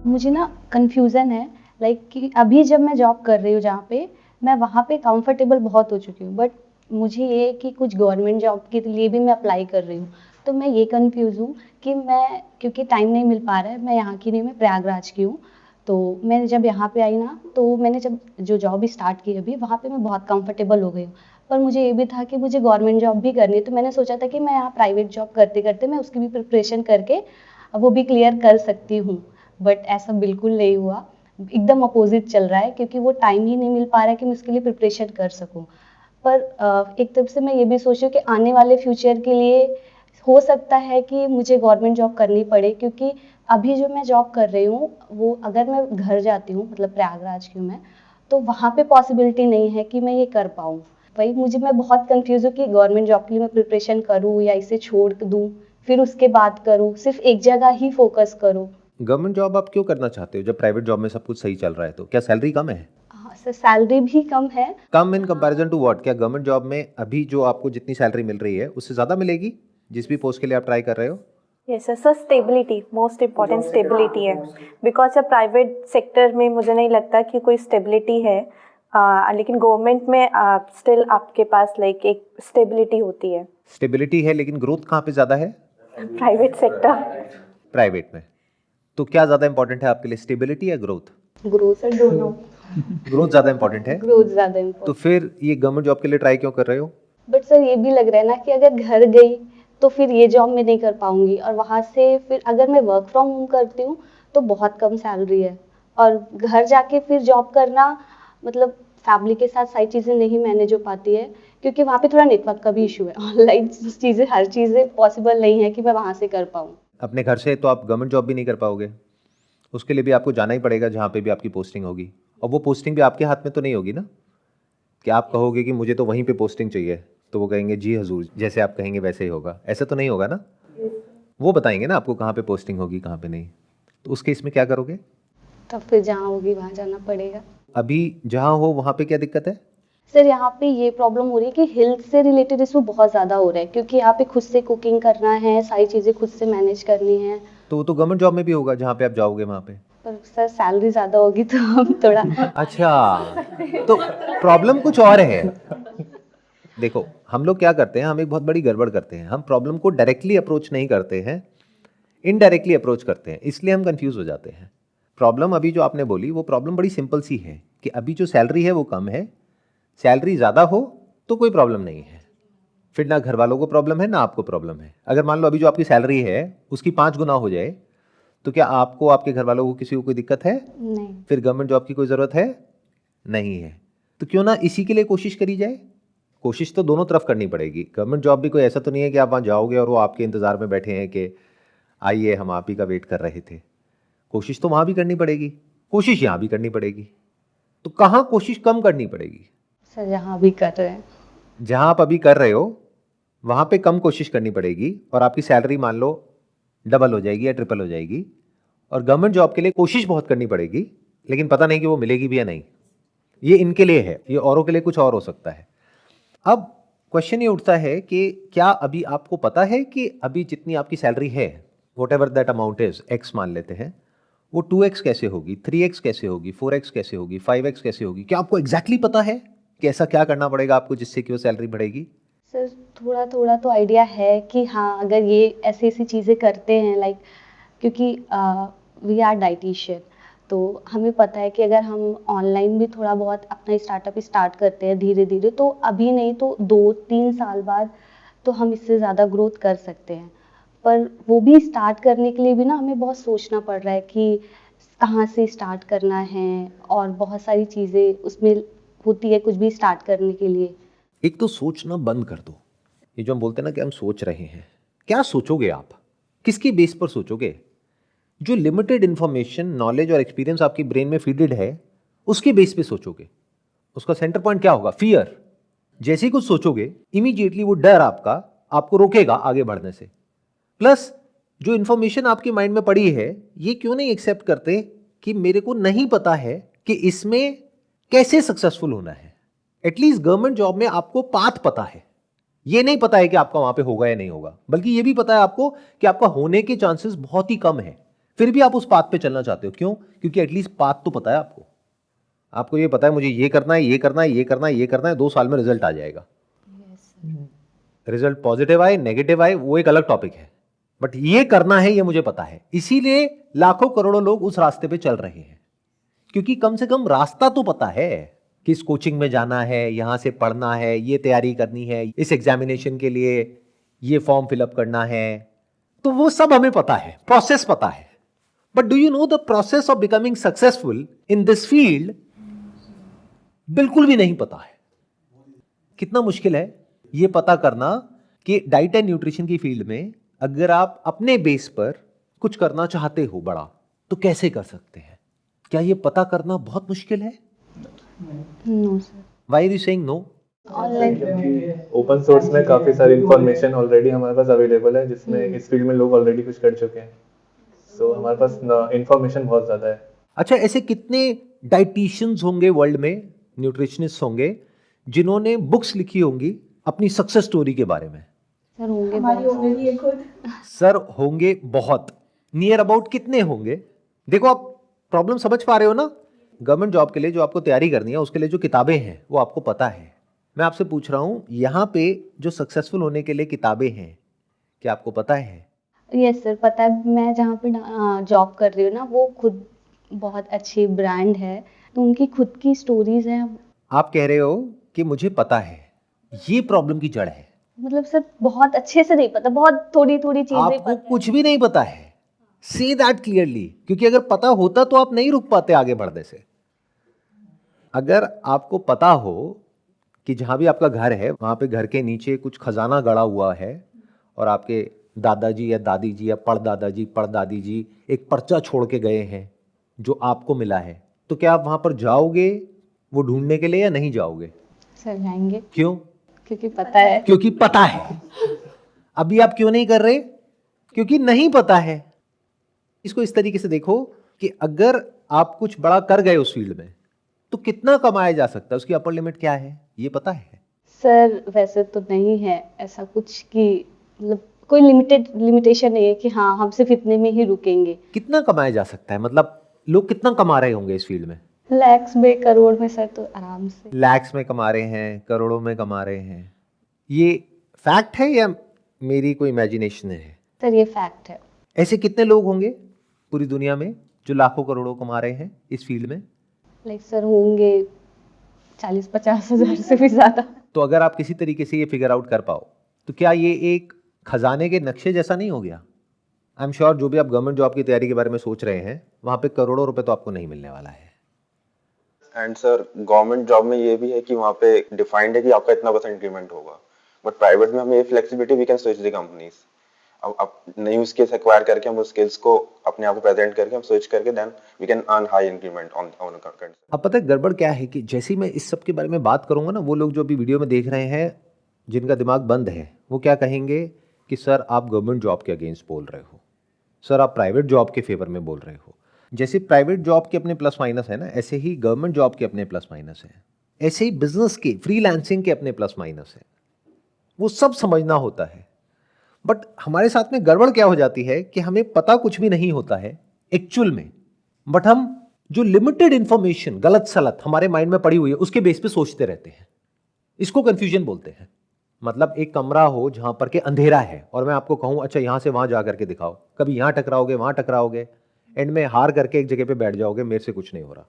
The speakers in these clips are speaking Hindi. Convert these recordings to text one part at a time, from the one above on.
मुझे ना कन्फ्यूज़न है लाइक कि अभी जब मैं जॉब कर रही हूँ जहाँ पे, मैं वहाँ पे कंफर्टेबल बहुत हो चुकी हूँ। बट मुझे ये है कि कुछ गवर्नमेंट जॉब के लिए भी मैं अप्लाई कर रही हूँ। तो मैं ये कन्फ्यूज़ हूँ कि मैं क्योंकि टाइम नहीं मिल पा रहा है, मैं यहाँ की नहीं, मैं प्रयागराज की हूँ। तो मैं जब यहाँ पे आई ना, तो मैंने जब जो जॉब स्टार्ट की अभी, वहाँ पे मैं बहुत कंफर्टेबल हो गई हूँ। पर मुझे ये भी था कि मुझे गवर्नमेंट जॉब भी करनी है, तो मैंने सोचा था कि मैं यहाँ प्राइवेट जॉब करते-करते मैं उसकी भी प्रिपरेशन करके वो भी क्लियर कर सकती हूँ। बट ऐसा बिल्कुल नहीं हुआ, एकदम अपोजिट चल रहा है क्योंकि वो टाइम ही नहीं मिल पा रहा है कि मैं उसके लिए प्रिपरेशन कर सकूँ। पर एक तरफ से मैं ये भी सोच रही हूँ कि आने वाले फ्यूचर के लिए हो सकता है कि मुझे गवर्नमेंट जॉब करनी पड़े, क्योंकि अभी जो मैं जॉब कर रही हूँ वो अगर मैं घर जाती हूँ, मतलब प्रयागराज की हूँ मैं, तो वहाँ पे पॉसिबिलिटी नहीं है कि मैं ये कर पाऊँ। वही मैं बहुत कंफ्यूज हूँ कि गवर्नमेंट जॉब के लिए मैं प्रिपरेशन करूँ या इसे छोड़ दूँ, फिर उसके बाद करूँ, सिर्फ एक जगह ही फोकस करूँ। गवर्नमेंट जॉब आप क्यों करना चाहते हो जब प्राइवेट जॉब में सब कुछ सही चल रहा है? तो क्या सैलरी कम है? हाँ सर, सैलरी भी कम है। कम इन कंपैरिजन टू व्हाट? क्या गवर्नमेंट जॉब में अभी जो आपको जितनी सैलरी मिल रही है उससे ज़्यादा मिलेगी जिस भी पोस्ट के लिए आप ट्राई कर रहे हो? Yes sir, sir stability, most important stability है। बिकॉज सर प्राइवेट सेक्टर में मुझे नहीं लगता कि कोई स्टेबिलिटी है, लेकिन गवर्नमेंट में स्टिल आपके पास लाइक एक स्टेबिलिटी होती है। स्टेबिलिटी है लेकिन ग्रोथ कहाँ पे ज़्यादा है? Private sector. प्राइवेट में। तो क्या ज़्यादा इंपॉर्टेंट है आपके लिए, स्टेबिलिटी या ग्रोथ? ग्रोथ सर, दोनों। ग्रोथ ज़्यादा इंपॉर्टेंट है। ग्रोथ ज़्यादा तो इम्पोर्टेंट। फिर ये गवर्नमेंट जॉब के लिए ट्राई क्यों कर रहे हो? बट सर ये भी लग रहा है ना कि अगर घर गई तो फिर ये जॉब मैं नहीं कर पाऊंगी, और वहां से फिर अगर मैं वर्क फ्रॉम होम करती हूँ तो बहुत कम सैलरी है, और घर जाके फिर जॉब करना, मतलब फैमिली के साथ सारी चीज़ें नहीं मैनेज हो पाती है, क्योंकि वहाँ पे थोड़ा नेटवर्क का भी इशू है। ऑनलाइन चीज़ें, हर चीज़ें पॉसिबल नहीं है कि मैं वहाँ से कर पाऊँ। अपने घर से तो आप गवर्नमेंट जॉब भी नहीं कर पाओगे, उसके लिए भी आपको जाना ही पड़ेगा जहाँ पे भी आपकी पोस्टिंग होगी। और वो पोस्टिंग भी आपके हाथ में तो नहीं होगी ना, कि आप कहोगे कि मुझे तो वहीं पे पोस्टिंग चाहिए, तो वो कहेंगे जी हजूर, जैसे आप कहेंगे वैसे ही होगा। ऐसा तो नहीं होगा ना। वो बताएंगे ना आपको कहाँ पे पोस्टिंग होगी कहाँ पे नहीं। तो उस केस में क्या करोगे? तब फिर जहाँ होगी वहाँ जाना पड़ेगा। अभी जहाँ हो वहाँ पे क्या दिक्कत है? सर यहाँ पे ये प्रॉब्लम हो रही है कि हेल्थ से रिलेटेड इशू बहुत ज़्यादा हो रहा है, क्योंकि यहाँ पे खुद से कुकिंग करना है, सारी चीज़ें खुद से मैनेज करनी है। तो वो तो गवर्नमेंट जॉब में भी होगा जहाँ पे आप जाओगे वहाँ पे। पर सर सैलरी ज़्यादा होगी तो हम थोड़ा अच्छा, तो प्रॉब्लम कुछ और है। देखो, हम लोग क्या करते हैं, हम एक बहुत बड़ी गड़बड़ करते हैं। हम प्रॉब्लम को डायरेक्टली अप्रोच नहीं करते हैं, इनडायरेक्टली अप्रोच करते हैं, इसलिए हम कंफ्यूज हो जाते हैं। प्रॉब्लम अभी जो आपने बोली वो प्रॉब्लम बड़ी सिंपल सी है कि अभी जो सैलरी है वो कम है। सैलरी ज़्यादा हो तो कोई प्रॉब्लम नहीं है, फिर ना घर वालों को प्रॉब्लम है ना आपको प्रॉब्लम है। अगर मान लो अभी जो आपकी सैलरी है उसकी 5 गुना हो जाए, तो क्या आपको, आपके घर वालों को, किसी को कोई दिक्कत है? नहीं। फिर गवर्नमेंट जॉब की कोई ज़रूरत है नहीं है। तो क्यों ना इसी के लिए कोशिश करी जाए। कोशिश तो दोनों तरफ करनी पड़ेगी। गवर्नमेंट जॉब भी कोई ऐसा तो नहीं है कि आप वहाँ जाओगे और वो आपके इंतज़ार में बैठे हैं कि आइए हम आप ही का वेट कर रहे थे। कोशिश तो वहाँ भी करनी पड़ेगी, कोशिश यहाँ भी करनी पड़ेगी। तो कहाँ कोशिश कम करनी पड़ेगी? सर जहाँ भी कर रहे हैं। जहाँ आप अभी कर रहे हो वहाँ पे कम कोशिश करनी पड़ेगी, और आपकी सैलरी मान लो डबल हो जाएगी या ट्रिपल हो जाएगी। और गवर्नमेंट जॉब के लिए कोशिश बहुत करनी पड़ेगी, लेकिन पता नहीं कि वो मिलेगी भी या नहीं। ये इनके लिए है, ये औरों के लिए कुछ और हो सकता है। अब क्वेश्चन ये उठता है कि क्या अभी आपको पता है कि अभी जितनी आपकी सैलरी है, what ever that amount is, x मान लेते हैं, वो 2x कैसे होगी, 3x कैसे होगी, 4x कैसे होगी, 5x कैसे होगी? क्या आपको एग्जैक्टली पता है कि ऐसा क्या करना पड़ेगा आपको जिससे कि वो सैलरी बढ़ेगी? सर थोड़ा थोड़ा तो आइडिया है कि हाँ, अगर ये ऐसी ऐसी चीज़ें करते हैं लाइक, क्योंकि वी आर डाइटिशियन, तो हमें पता है कि अगर हम ऑनलाइन भी थोड़ा बहुत अपना स्टार्टअप स्टार्ट करते हैं धीरे धीरे, तो अभी नहीं तो 2-3 साल बाद तो हम इससे ज़्यादा ग्रोथ कर सकते हैं। पर वो भी स्टार्ट करने के लिए भी ना हमें बहुत सोचना पड़ रहा है कि कहाँ से स्टार्ट करना है, और बहुत सारी चीज़ें उसमें होती है कुछ भी स्टार्ट करने के लिए। एक तो सोचना बंद कर दो। ये जो हम बोलते हैं ना कि हम सोच रहे हैं, क्या सोचोगे आप? किसकी बेस पर सोचोगे? जो लिमिटेड इंफॉर्मेशन, नॉलेज और एक्सपीरियंस आपकी ब्रेन में फीडेड है, उसके बेस पे सोचोगे। उसका सेंटर पॉइंट क्या होगा? फियर। जैसे ही कुछ सोचोगे इमीडिएटली वो डर आपका आपको रोकेगा आगे बढ़ने से। प्लस जो इंफॉर्मेशन आपके माइंड में पड़ी है, ये क्यों नहीं एक्सेप्ट करते कि मेरे को नहीं पता है कि इसमें कैसे सक्सेसफुल होना है। एटलीस्ट गवर्नमेंट जॉब में आपको पाथ पता है। ये नहीं पता है कि आपका वहां पे होगा या नहीं होगा, बल्कि ये भी पता है आपको कि आपका होने के चांसेस बहुत ही कम है। फिर भी आप उस पाथ पे चलना चाहते हो। क्यों? क्योंकि एटलीस्ट पाथ तो पता है आपको। आपको ये पता है मुझे ये करना है, ये करना है, ये करना है, ये करना है, 2 साल में रिजल्ट आ जाएगा। रिजल्ट पॉजिटिव आए, नेगेटिव आए, वो एक अलग टॉपिक है, बट ये करना है ये मुझे पता है। इसीलिए लाखों करोड़ों लोग उस रास्ते पे चल रहे हैं, क्योंकि कम से कम रास्ता तो पता है कि इस कोचिंग में जाना है, यहां से पढ़ना है, ये तैयारी करनी है, इस एग्जामिनेशन के लिए ये फॉर्म फिलअप करना है, तो वो सब हमें पता है, प्रोसेस पता है। But do you know the process of becoming successful in this field? बिल्कुल भी नहीं पता है। कितना मुश्किल है ये पता करना कि डाइट एंड न्यूट्रिशन की फील्ड में अगर आप अपने बेस पर कुछ करना चाहते हो बड़ा, तो कैसे कर सकते हैं? क्या ये पता करना बहुत मुश्किल है? No sir. Why are you saying no? Online open source में काफी सारी इंफॉर्मेशन ऑलरेडी हमारे पास अवेलेबल है, जिसमें इस फील्ड में लोग ऑलरेडी कुछ कर चुके हैं। सो हमारे पास इंफॉर्मेशन बहुत ज़्यादा है। अच्छा, ऐसे कितने डाइटिशियंस होंगे वर्ल्ड में, न्यूट्रिशनिस्ट होंगे, जिन्होंने बुक्स लिखी होंगी अपनी सक्सेस स्टोरी के बारे में? सर होंगे हमारी बहुत। होंगे भी खुद। सर होंगे बहुत। नियर अबाउट कितने होंगे? देखो, आप प्रॉब्लम समझ पा रहे हो ना? गवर्नमेंट जॉब के लिए जो आपको तैयारी करनी है, उसके लिए जो किताबें हैं वो आपको पता है। मैं आपसे पूछ रहा हूं, यहाँ पे जो सक्सेसफुल होने के लिए किताबें हैं, क्या आपको पता है? यस सर, पता है। मैं जहाँ पे जॉब कर रही हूँ ना, वो खुद बहुत अच्छी ब्रांड है, तो उनकी खुद की स्टोरीज हैं। आप कह रहे हो कि मुझे पता है, ये प्रॉब्लम की जड़ है। मतलब सर बहुत अच्छे से नहीं पता, बहुत थोड़ी थोड़ी चीजें आपको पता है। कुछ भी नहीं पता है। से दैट क्लियरली, क्योंकि अगर पता होता तो आप नहीं रुक पाते आगे बढ़ने से। अगर आपको पता हो कि जहां भी आपका घर है, वहां पे घर के नीचे कुछ खजाना गड़ा हुआ है, और आपके दादाजी या दादी जी या परदादाजी परदादी जी एक पर्चा छोड़ के गए हैं जो आपको मिला है, तो क्या आप वहां पर जाओगे वो ढूंढने के लिए या नहीं जाओगे? सर जाएंगे, क्यों? क्योंकि पता है। क्योंकि पता है। अभी आप क्यों नहीं कर रहे? क्योंकि नहीं पता है। इसको इस तरीके से देखो कि अगर आप कुछ बड़ा कर गए उस फील्ड में, तो कितना कमाया जा सकता है, उसकी अपर लिमिट क्या है, ये पता है? सर वैसे तो नहीं है ऐसा कुछ कि मतलब कोई लिमिटेशन नहीं है कि हाँ हम सिर्फ इतने में ही रुकेंगे। कितना कमाया जा सकता है? मतलब लोग कितना कमा रहे होंगे इस फील्ड में? लैक्स में, करोड़ में सर, तो आराम से। लैक्स में कमा रहे हैं, करोड़ों में कमा रहे हैं। ये फैक्ट है या मेरी कोई इमेजिनेशन है? सर ये फैक्ट है। ऐसे कितने लोग होंगे पूरी दुनिया में जो लाखों करोड़ों कमा रहे हैं इस फील्ड में? लाइक सर होंगे 40-50 हज़ार से भी ज्यादा। तो अगर आप किसी तरीके से ये फिगर आउट कर पाओ, तो क्या ये एक खजाने के नक्शे जैसा नहीं हो गया? आई एम श्योर जो भी आप गवर्नमेंट जॉब की तैयारी के बारे में सोच रहे हैं, वहां पे करोड़ों रुपए तो आपको नहीं मिलने वाला है। एंड सर, गवर्नमेंट जॉब में ये भी है कि वहाँ पे डिफाइंड है कि आपका इतना % इंक्रीमेंट होगा, बट प्राइवेट में हमें ये flexibility, we can switch the companies. अब नई स्किल्स एक्वायर करके हम उस स्किल्स को अपने आप को प्रेजेंट करके हम स्विच करके then we can earn high increment on content. अब पता है गड़बड़ क्या है कि जैसे ही मैं इस सब के बारे में बात करूंगा ना, वो लोग जो अभी वीडियो में देख रहे हैं जिनका दिमाग बंद है, वो क्या कहेंगे कि सर आप गवर्नमेंट जॉब के अगेंस्ट बोल रहे हो, सर आप प्राइवेट जॉब के फेवर में बोल रहे हो। जैसे प्राइवेट जॉब के अपने प्लस माइनस है ना, ऐसे ही गवर्नमेंट जॉब के अपने प्लस माइनस है, ऐसे ही बिजनेस के, फ्रीलांसिंग के अपने प्लस माइनस है। वो सब समझना होता है। बट हमारे साथ में गड़बड़ क्या हो जाती है कि हमें पता कुछ भी नहीं होता है एक्चुअल में, बट हम जो लिमिटेड इंफॉर्मेशन गलत सलत हमारे माइंड में पड़ी हुई है उसके बेस पे सोचते रहते हैं। इसको कंफ्यूजन बोलते हैं। मतलब एक कमरा हो जहां पर के अंधेरा है और मैं आपको कहूं अच्छा यहां से वहां जा करके दिखाओ, कभी यहां टकराओगे वहां टकराओगे, एंड में हार करके एक जगह पे बैठ जाओगे, मेरे से कुछ नहीं हो रहा,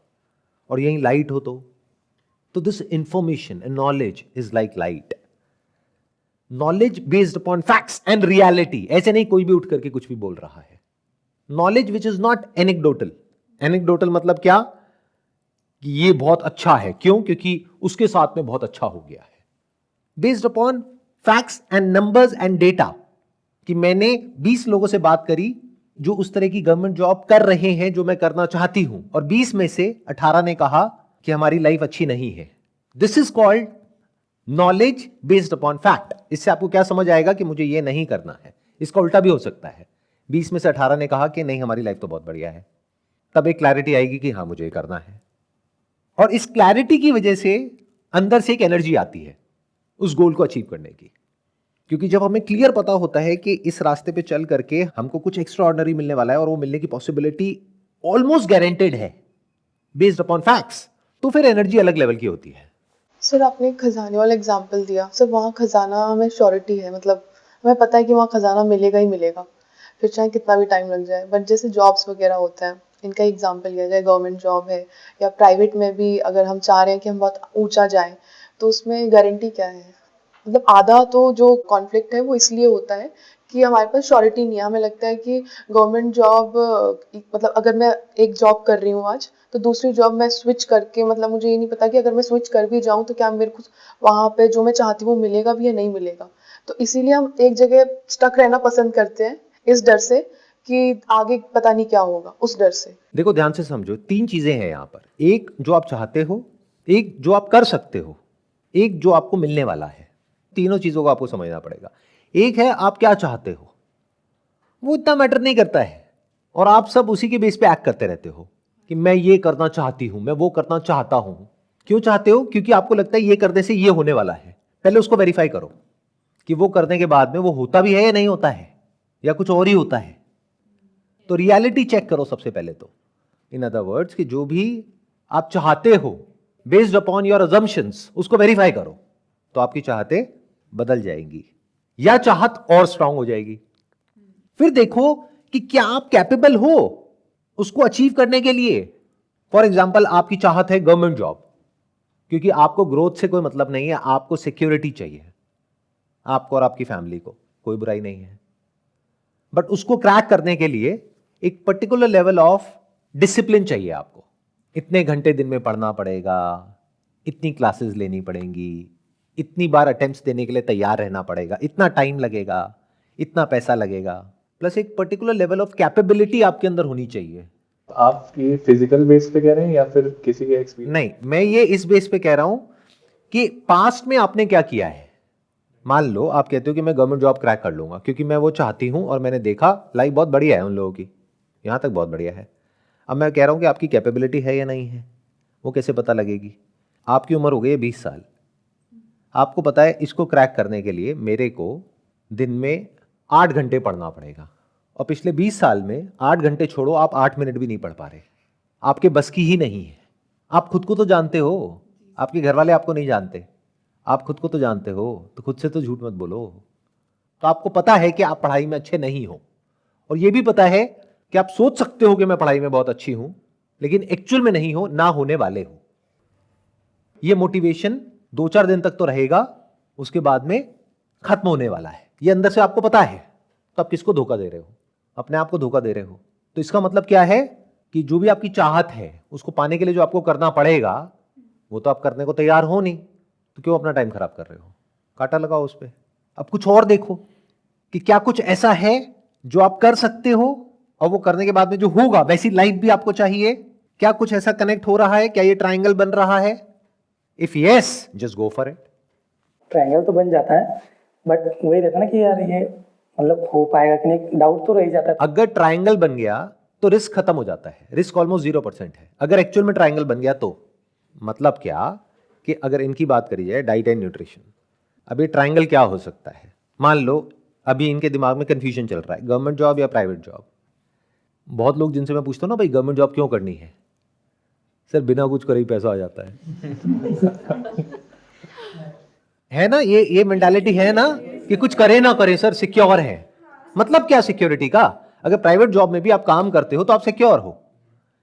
और यहीं लाइट हो तो this information and knowledge is like light, knowledge based upon facts and reality. ऐसे नहीं कोई भी उठ करके कुछ भी बोल रहा है। Knowledge which is not anecdotal. Anecdotal मतलब क्या कि ये बहुत अच्छा है, क्यों? क्योंकि उसके साथ में बहुत अच्छा हो गया है। Based upon facts and numbers and data, कि मैंने 20 लोगों से बात करी जो उस तरह की गवर्नमेंट जॉब कर रहे हैं जो मैं करना चाहती हूं, और 20 में से 18 ने कहा कि हमारी लाइफ अच्छी नहीं है। This is called knowledge based upon fact. इससे आपको क्या समझ आएगा कि मुझे ये नहीं करना है। इसका उल्टा भी हो सकता है, 20 में से 18 ने कहा कि नहीं हमारी लाइफ तो बहुत बढ़िया है, तब एक क्लैरिटी आएगी कि हाँ मुझे ये करना है। और इस क्लैरिटी की वजह से अंदर से एक एनर्जी आती है उस गोल को अचीव करने की। क्योंकि जब हमें क्लियर पता होता है कि इस रास्ते पे चल करके हमको कुछ एक्स्ट्रा ऑर्डिनरी मिलने वाला है और वो मिलने की पॉसिबिलिटी ऑलमोस्ट गारंटेड है बेस्ड अपॉन फैक्ट्स, तो फिर एनर्जी अलग लेवल की होती है। सर आपने खजाने वाला एग्जांपल दिया, सर वहाँ खजाना में श्योरिटी है, मतलब हमें पता है कि वहाँ खजाना मिलेगा ही मिलेगा, फिर चाहे कितना भी टाइम लग जाए। बट जैसे जॉब्स वगैरह होते हैं, इनका एग्जांपल लिया जाए, गवर्नमेंट जॉब है या प्राइवेट में भी अगर हम चाह रहे हैं कि हम बहुत ऊंचा जाएं, तो उसमें गारंटी क्या है? मतलब आधा तो जो कॉन्फ्लिक्ट है वो इसलिए होता है कि हमारे पास श्योरिटी नहीं है। हमें लगता है कि गवर्नमेंट जॉब, मतलब अगर मैं एक जॉब कर रही हूँ आज, तो दूसरी जॉब मैं स्विच करके, मतलब मुझे ये नहीं पता कि अगर मैं स्विच कर भी जाऊँ तो क्या मेरे को वहाँ पे जो मैं चाहती हूँ वो मिलेगा भी या नहीं मिलेगा। तो इसीलिए हम एक जगह स्टक रहना पसंद करते हैं, इस डर से कि आगे पता नहीं क्या होगा, उस डर से। देखो ध्यान से समझो, 3 चीजें हैं यहां पर, एक जो आप चाहते हो, एक जो आप कर सकते हो, एक जो आपको मिलने वाला है। तीनों चीजों को आपको समझना पड़ेगा। एक है आप क्या चाहते हो, वो इतना मैटर नहीं करता है और आप सब उसी के बेस पे एक्ट करते रहते हो कि मैं ये करना चाहती हूं, मैं वो करना चाहता हूं। क्यों चाहते हो? क्योंकि आपको लगता है ये करने से ये होने वाला है। पहले उसको वेरीफाई करो कि वो करने के बाद में वो होता भी है या नहीं होता है, या कुछ और ही होता है। तो रियलिटी चेक करो सबसे पहले तो। इन अदर वर्ड्स कि जो भी आप चाहते हो बेस्ड अपॉन योर अजम्पशंस, उसको वेरीफाई करो, तो आपकी चाहते बदल जाएंगी या चाहत और स्ट्रांग हो जाएगी। फिर देखो कि क्या आप कैपेबल हो उसको अचीव करने के लिए। फॉर एग्जाम्पल आपकी चाहत है गवर्नमेंट जॉब, क्योंकि आपको ग्रोथ से कोई मतलब नहीं है, आपको सिक्योरिटी चाहिए, आपको और आपकी फैमिली को, कोई बुराई नहीं है। बट उसको क्रैक करने के लिए एक पर्टिकुलर लेवल ऑफ डिसिप्लिन चाहिए आपको। इतने घंटे दिन में पढ़ना पड़ेगा, इतनी क्लासेस लेनी पड़ेंगी, इतनी बार अटेम्प्ट्स देने के लिए तैयार रहना पड़ेगा, इतना टाइम लगेगा, इतना पैसा लगेगा, प्लस एक पर्टिकुलर लेवल ऑफ कैपेबिलिटी आपके अंदर होनी चाहिए। आप ये फिजिकल बेस पे कह रहे हैं या फिर किसी के एक्सपीरियंस? नहीं, मैं ये इस बेस पे कह रहा हूं कि पास्ट में आपने क्या किया है। मान लो आप कहते हो कि मैं गवर्नमेंट जॉब क्रैक कर लूंगा क्योंकि मैं वो चाहती हूं और मैंने देखा लाइफ बहुत बढ़िया है उन लोगों की, यहां तक बहुत बढ़िया है। अब मैं कह रहा हूं कि आपकी कैपेबिलिटी है या नहीं है, वो कैसे पता लगेगी? आपकी उम्र हो गई है 20 साल, आपको पता है इसको क्रैक करने के लिए मेरे को दिन में 8 घंटे पढ़ना पड़ेगा, और पिछले 20 साल में 8 घंटे छोड़ो, आप 8 मिनट भी नहीं पढ़ पा रहे, आपके बस की ही नहीं है। आप खुद को तो जानते हो, आपके घर वाले आपको नहीं जानते, आप खुद को तो जानते हो, तो खुद से तो झूठ मत बोलो। तो आपको पता है कि आप पढ़ाई में अच्छे नहीं हो, और ये भी पता है कि आप सोच सकते हो कि मैं पढ़ाई में बहुत अच्छी हूं, लेकिन एक्चुअल में नहीं हो, ना होने वाले हो। ये मोटिवेशन 2-4 दिन तक तो रहेगा, उसके बाद में खत्म होने वाला है, ये अंदर से आपको पता है। तो आप किसको धोखा दे रहे हो? अपने आप को धोखा दे रहे हो। तो इसका मतलब क्या है कि जो भी आपकी चाहत है उसको पाने के लिए जो आपको करना पड़ेगा वो तो आप करने को तैयार हो नहीं, तो क्यों अपना टाइम खराब कर रहे हो? कांटा लगाओ उस पर। अब कुछ और देखो कि क्या कुछ ऐसा है जो आप कर सकते हो और वो करने के बाद में जो होगा वैसी लाइफ भी आपको चाहिए। क्या कुछ ऐसा कनेक्ट हो रहा है? क्या ये ट्राइंगल बन रहा है? If yes, just go for it. Triangle तो बन जाता है, बट वही रहता है ना कि यार ये मतलब हो पाएगा कि नहीं, डाउट तो रह जाता है। अगर ट्राइंगल बन गया तो रिस्क खत्म हो जाता है, रिस्क ऑलमोस्ट 0% है। अगर एक्चुअल में ट्राइंगल बन गया तो मतलब क्या कि अगर इनकी बात करी जाए डाइट एंड न्यूट्रिशन, अभी ट्राइंगल क्या हो सकता है? मान लो अभी इनके दिमाग में कंफ्यूजन चल रहा है, गवर्नमेंट जॉब या प्राइवेट जॉब। बहुत लोग जिनसे मैं पूछता हूँ ना, भाई गवर्नमेंट जॉब क्यों करनी है? सर बिना कुछ करे ही पैसा आ जाता है ना? ये मेंटालिटी है ना कि कुछ करे ना करे सर सिक्योर है। मतलब क्या सिक्योरिटी का? अगर प्राइवेट जॉब में भी आप काम करते हो तो आप सिक्योर हो,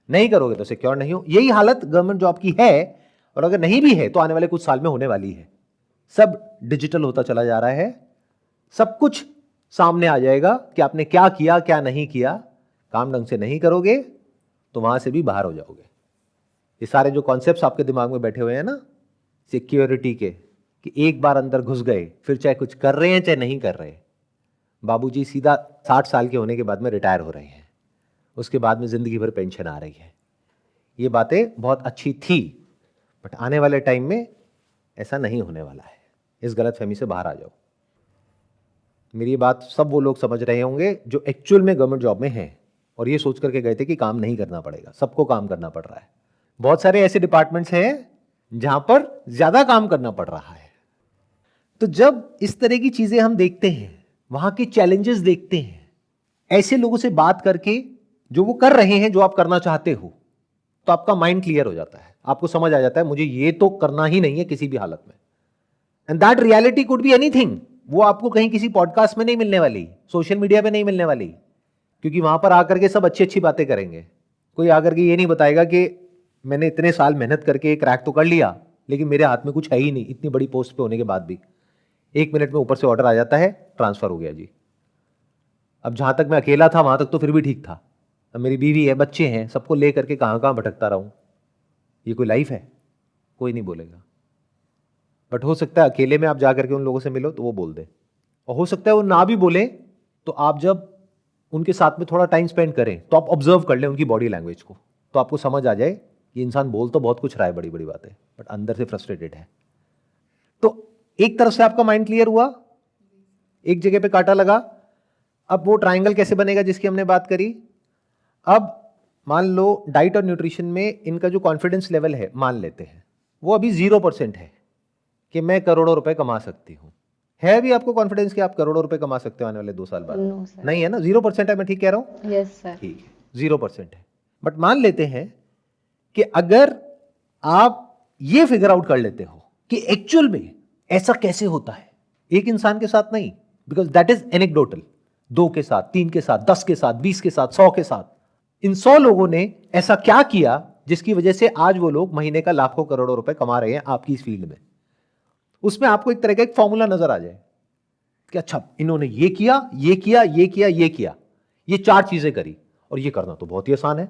नहीं करोगे तो सिक्योर नहीं हो। यही हालत गवर्नमेंट जॉब की है, और अगर नहीं भी है तो आने वाले कुछ साल में होने वाली है। सब डिजिटल होता चला जा रहा है, सब कुछ सामने आ जाएगा कि आपने क्या किया क्या नहीं किया। काम ढंग से नहीं करोगे तो वहां से भी बाहर हो जाओगे। ये सारे जो कॉन्सेप्ट्स आपके दिमाग में बैठे हुए हैं ना सिक्योरिटी के, कि एक बार अंदर घुस गए फिर चाहे कुछ कर रहे हैं चाहे नहीं कर रहे। बाबूजी सीधा 60 साल के होने के बाद में रिटायर हो रहे हैं, उसके बाद में जिंदगी भर पेंशन आ रही है। ये बातें बहुत अच्छी थी, बट आने वाले टाइम में ऐसा नहीं होने वाला है। इस गलतफहमी से बाहर आ जाओ। मेरी बात सब वो लोग समझ रहे होंगे जो एक्चुअल में गवर्नमेंट जॉब में हैं और ये सोच करके गए थे कि काम नहीं करना पड़ेगा, सबको काम करना पड़ रहा है। बहुत सारे ऐसे डिपार्टमेंट्स हैं जहां पर ज्यादा काम करना पड़ रहा है। तो जब इस तरह की चीजें हम देखते हैं, वहां के चैलेंजेस देखते हैं, ऐसे लोगों से बात करके जो वो कर रहे हैं जो आप करना चाहते हो, तो आपका माइंड क्लियर हो जाता है, आपको समझ आ जाता है मुझे ये तो करना ही नहीं है किसी भी हालत में। And that reality could be anything. वो आपको कहीं किसी पॉडकास्ट में नहीं मिलने वाली, सोशल मीडिया पे नहीं मिलने वाली, क्योंकि वहां पर आकर के सब अच्छी अच्छी बातें करेंगे। कोई आकर के ये नहीं बताएगा कि मैंने इतने साल मेहनत करके क्रैक तो कर लिया, लेकिन मेरे हाथ में कुछ है ही नहीं, इतनी बड़ी पोस्ट पे होने के बाद भी 1 मिनट में ऊपर से ऑर्डर आ जाता है, ट्रांसफर हो गया जी। अब जहां तक मैं अकेला था वहां तक तो फिर भी ठीक था, अब मेरी बीवी है, बच्चे हैं, सबको ले करके कहां कहां भटकता रहूं। ये कोई लाइफ है? कोई नहीं बोलेगा। बट हो सकता है अकेले में आप जा करके उन लोगों से मिलो तो वो बोल दे, और हो सकता है वो ना भी बोले तो आप जब उनके साथ में थोड़ा टाइम स्पेंड करें तो आप ऑब्जर्व कर लें उनकी बॉडी लैंग्वेज को, तो आपको समझ आ जाए कि इंसान बोल तो बहुत कुछ रहा है बड़ी बड़ी बातें, बट अंदर से फ्रस्ट्रेटेड है। तो एक तरफ से आपका माइंड क्लियर हुआ, एक जगह पे कांटा लगा। अब वो ट्रायंगल कैसे बनेगा जिसकी हमने बात करी। अब मान लो डाइट और न्यूट्रिशन में इनका जो कॉन्फिडेंस लेवल है, मान लेते हैं वो अभी 0% है कि मैं करोड़ों रुपए कमा सकती हूं। है भी आपको कॉन्फिडेंस कि आप करोड़ों रुपए कमा सकते हो आने वाले 2 साल बाद? No sir. नहीं है ना, 0% है, मैं ठीक कह रहा हूं? Yes sir. ठीक है, 0% है। बट मान लेते हैं कि अगर आप ये फिगर आउट कर लेते हो कि एक्चुअल में ऐसा कैसे होता है, एक इंसान के साथ नहीं, बिकॉज दैट इज एनेक्डोटल, 2 के साथ, 3 के साथ, 10 के साथ, 20 के साथ, 100 के साथ, इन 100 लोगों ने ऐसा क्या किया जिसकी वजह से आज वो लोग महीने का लाखों करोड़ों रुपए कमा रहे हैं आपकी इस फील्ड में। उसमें आपको एक तरह का एक फॉर्मूला नजर आ जाए कि अच्छा इन्होंने ये किया, ये किया, ये किया, ये किया, ये 4 चीजें करी, और ये करना तो बहुत ही आसान है,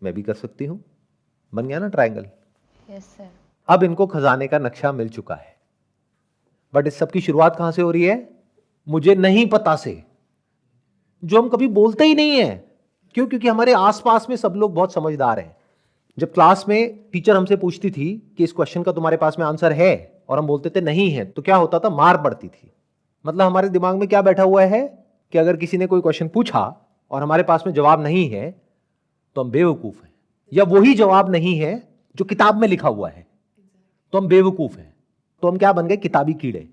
मैं भी कर सकती हूं। बन गया ना ट्रायंगल। Yes sir. अब इनको खजाने का नक्शा मिल चुका है, बट इस सब की शुरुआत कहां से हो रही है? मुझे नहीं पता से, जो हम कभी बोलते ही नहीं है। क्यों? क्योंकि हमारे आसपास में सब लोग बहुत समझदार हैं। जब क्लास में टीचर हमसे पूछती थी कि इस क्वेश्चन का तुम्हारे पास में आंसर है, और हम बोलते थे नहीं है, तो क्या होता था? मार पड़ती थी। मतलब हमारे दिमाग में क्या बैठा हुआ है कि अगर किसी ने कोई क्वेश्चन पूछा और हमारे पास में जवाब नहीं है तो हम बेवकूफ हैं, या वही जवाब नहीं है जो किताब में लिखा हुआ है तो हम बेवकूफ हैं। तो हम क्या बन गए? किताबी कीड़े।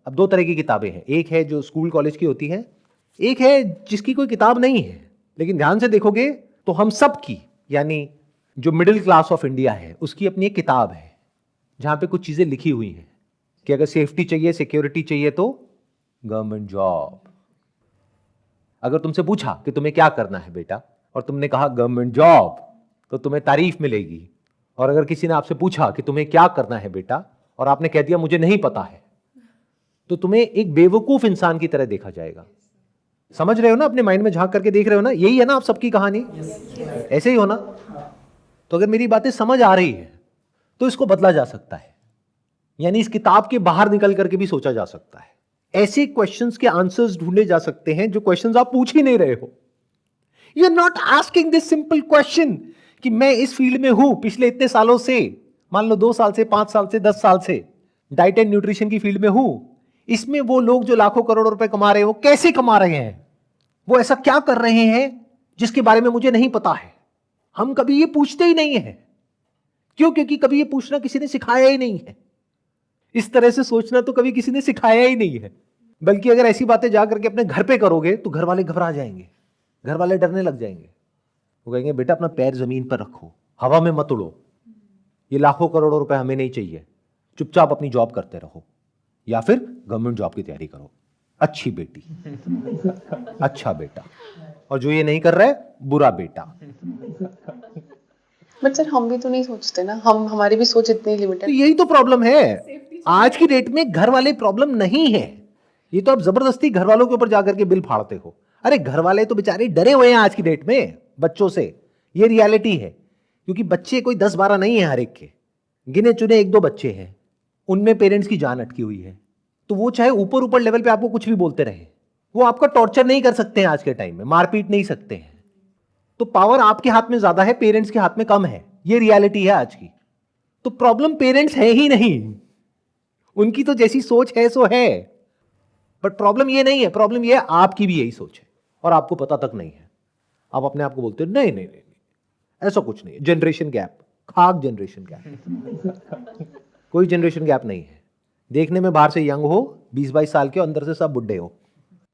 अब 2 तरह की किताबें हैं, एक है जो स्कूल कॉलेज की होती है, एक है जिसकी कोई किताब नहीं है, लेकिन ध्यान से देखोगे तो हम सब की, यानी जो मिडिल क्लास ऑफ इंडिया है, उसकी अपनी एक किताब है जहां पे कुछ चीजें लिखी हुई हैं कि अगर सेफ्टी चाहिए, सिक्योरिटी चाहिए तो गवर्नमेंट जॉब। अगर तुमसे पूछा कि तुम्हें क्या करना है बेटा, और तुमने कहा गवर्नमेंट जॉब, तो तुम्हें तारीफ मिलेगी। और अगर किसी ने आपसे पूछा कि तुम्हें क्या करना है बेटा, और आपने कह दिया मुझे नहीं पता है, तो तुम्हें एक बेवकूफ इंसान की तरह देखा जाएगा। समझ रहे हो ना? अपने माइंड में झांक करके देख रहे हो ना? यही है ना आप सबकी कहानी? ऐसे ही हो ना? तो अगर मेरी बातें समझ आ रही है तो इसको बदला जा सकता है, यानी इस किताब के बाहर निकल करके भी सोचा जा सकता है। ऐसे क्वेश्चंस के आंसर्स ढूंढे जा सकते हैं जो क्वेश्चंस आप पूछ ही नहीं रहे हो। You are not asking this simple question कि मैं इस फील्ड में हूं पिछले इतने सालों से, मान लो 2 साल से, 5 साल से, 10 साल से डाइट एंड न्यूट्रिशन की फील्ड में हूं। इसमें वो लोग जो लाखों करोड़ों रुपए कमा रहे हैं, वो कैसे कमा रहे हैं? वो ऐसा क्या कर रहे हैं जिसके बारे में मुझे नहीं पता है? हम कभी ये पूछते ही नहीं है। क्यों? क्योंकि कभी ये पूछना किसी ने सिखाया ही नहीं है। इस तरह से सोचना तो कभी किसी ने सिखाया ही नहीं है। बल्कि अगर ऐसी बातें जाकर के अपने घर पे करोगे तो घर वाले घबरा जाएंगे, घर वाले डरने लग जाएंगे। वो कहेंगे बेटा अपना पैर जमीन पर रखो, हवा में मत उड़ो, ये लाखों करोड़ों रुपए हमें नहीं चाहिए, चुपचाप अपनी जॉब करते रहो, या फिर गवर्नमेंट जॉब की तैयारी करो। अच्छी बेटी, अच्छा बेटा, और जो ये नहीं कर रहा है बुरा बेटा। बट सर हम भी तो नहीं सोचते ना, हमारी भी सोच इतनी तो लिमिटेड। यही तो प्रॉब्लम है आज की डेट में। घर वाले प्रॉब्लम नहीं है, ये तो आप जबरदस्ती घर वालों के ऊपर जाकर के बिल फाड़ते हो। अरे घर वाले तो बेचारे डरे हुए हैं आज की डेट में बच्चों से, ये रियलिटी है। क्योंकि बच्चे कोई 10-12 नहीं है, हर एक के गिने चुने 1-2 बच्चे हैं, उनमें पेरेंट्स की जान अटकी हुई है। तो वो चाहे ऊपर ऊपर लेवल पे आपको कुछ भी बोलते रहे, वो आपका टॉर्चर नहीं कर सकते हैं आज के टाइम में, मारपीट नहीं सकते हैं। तो पावर आपके हाथ में ज्यादा है, पेरेंट्स के हाथ में कम है, ये रियलिटी है आज की। तो प्रॉब्लम पेरेंट्स है ही नहीं, उनकी तो जैसी सोच है सो है। बट प्रॉब्लम ये नहीं है, प्रॉब्लम ये है आपकी भी यही सोच है और आपको पता तक नहीं है। आप अपने आप को बोलते हो नहीं नहीं नहीं, ऐसा कुछ नहीं है, जनरेशन गैप, खाक जनरेशन गैप। कोई जनरेशन गैप नहीं है। देखने में बाहर से यंग हो, 20-22 साल के हो, अंदर से सब बुढ़े हो।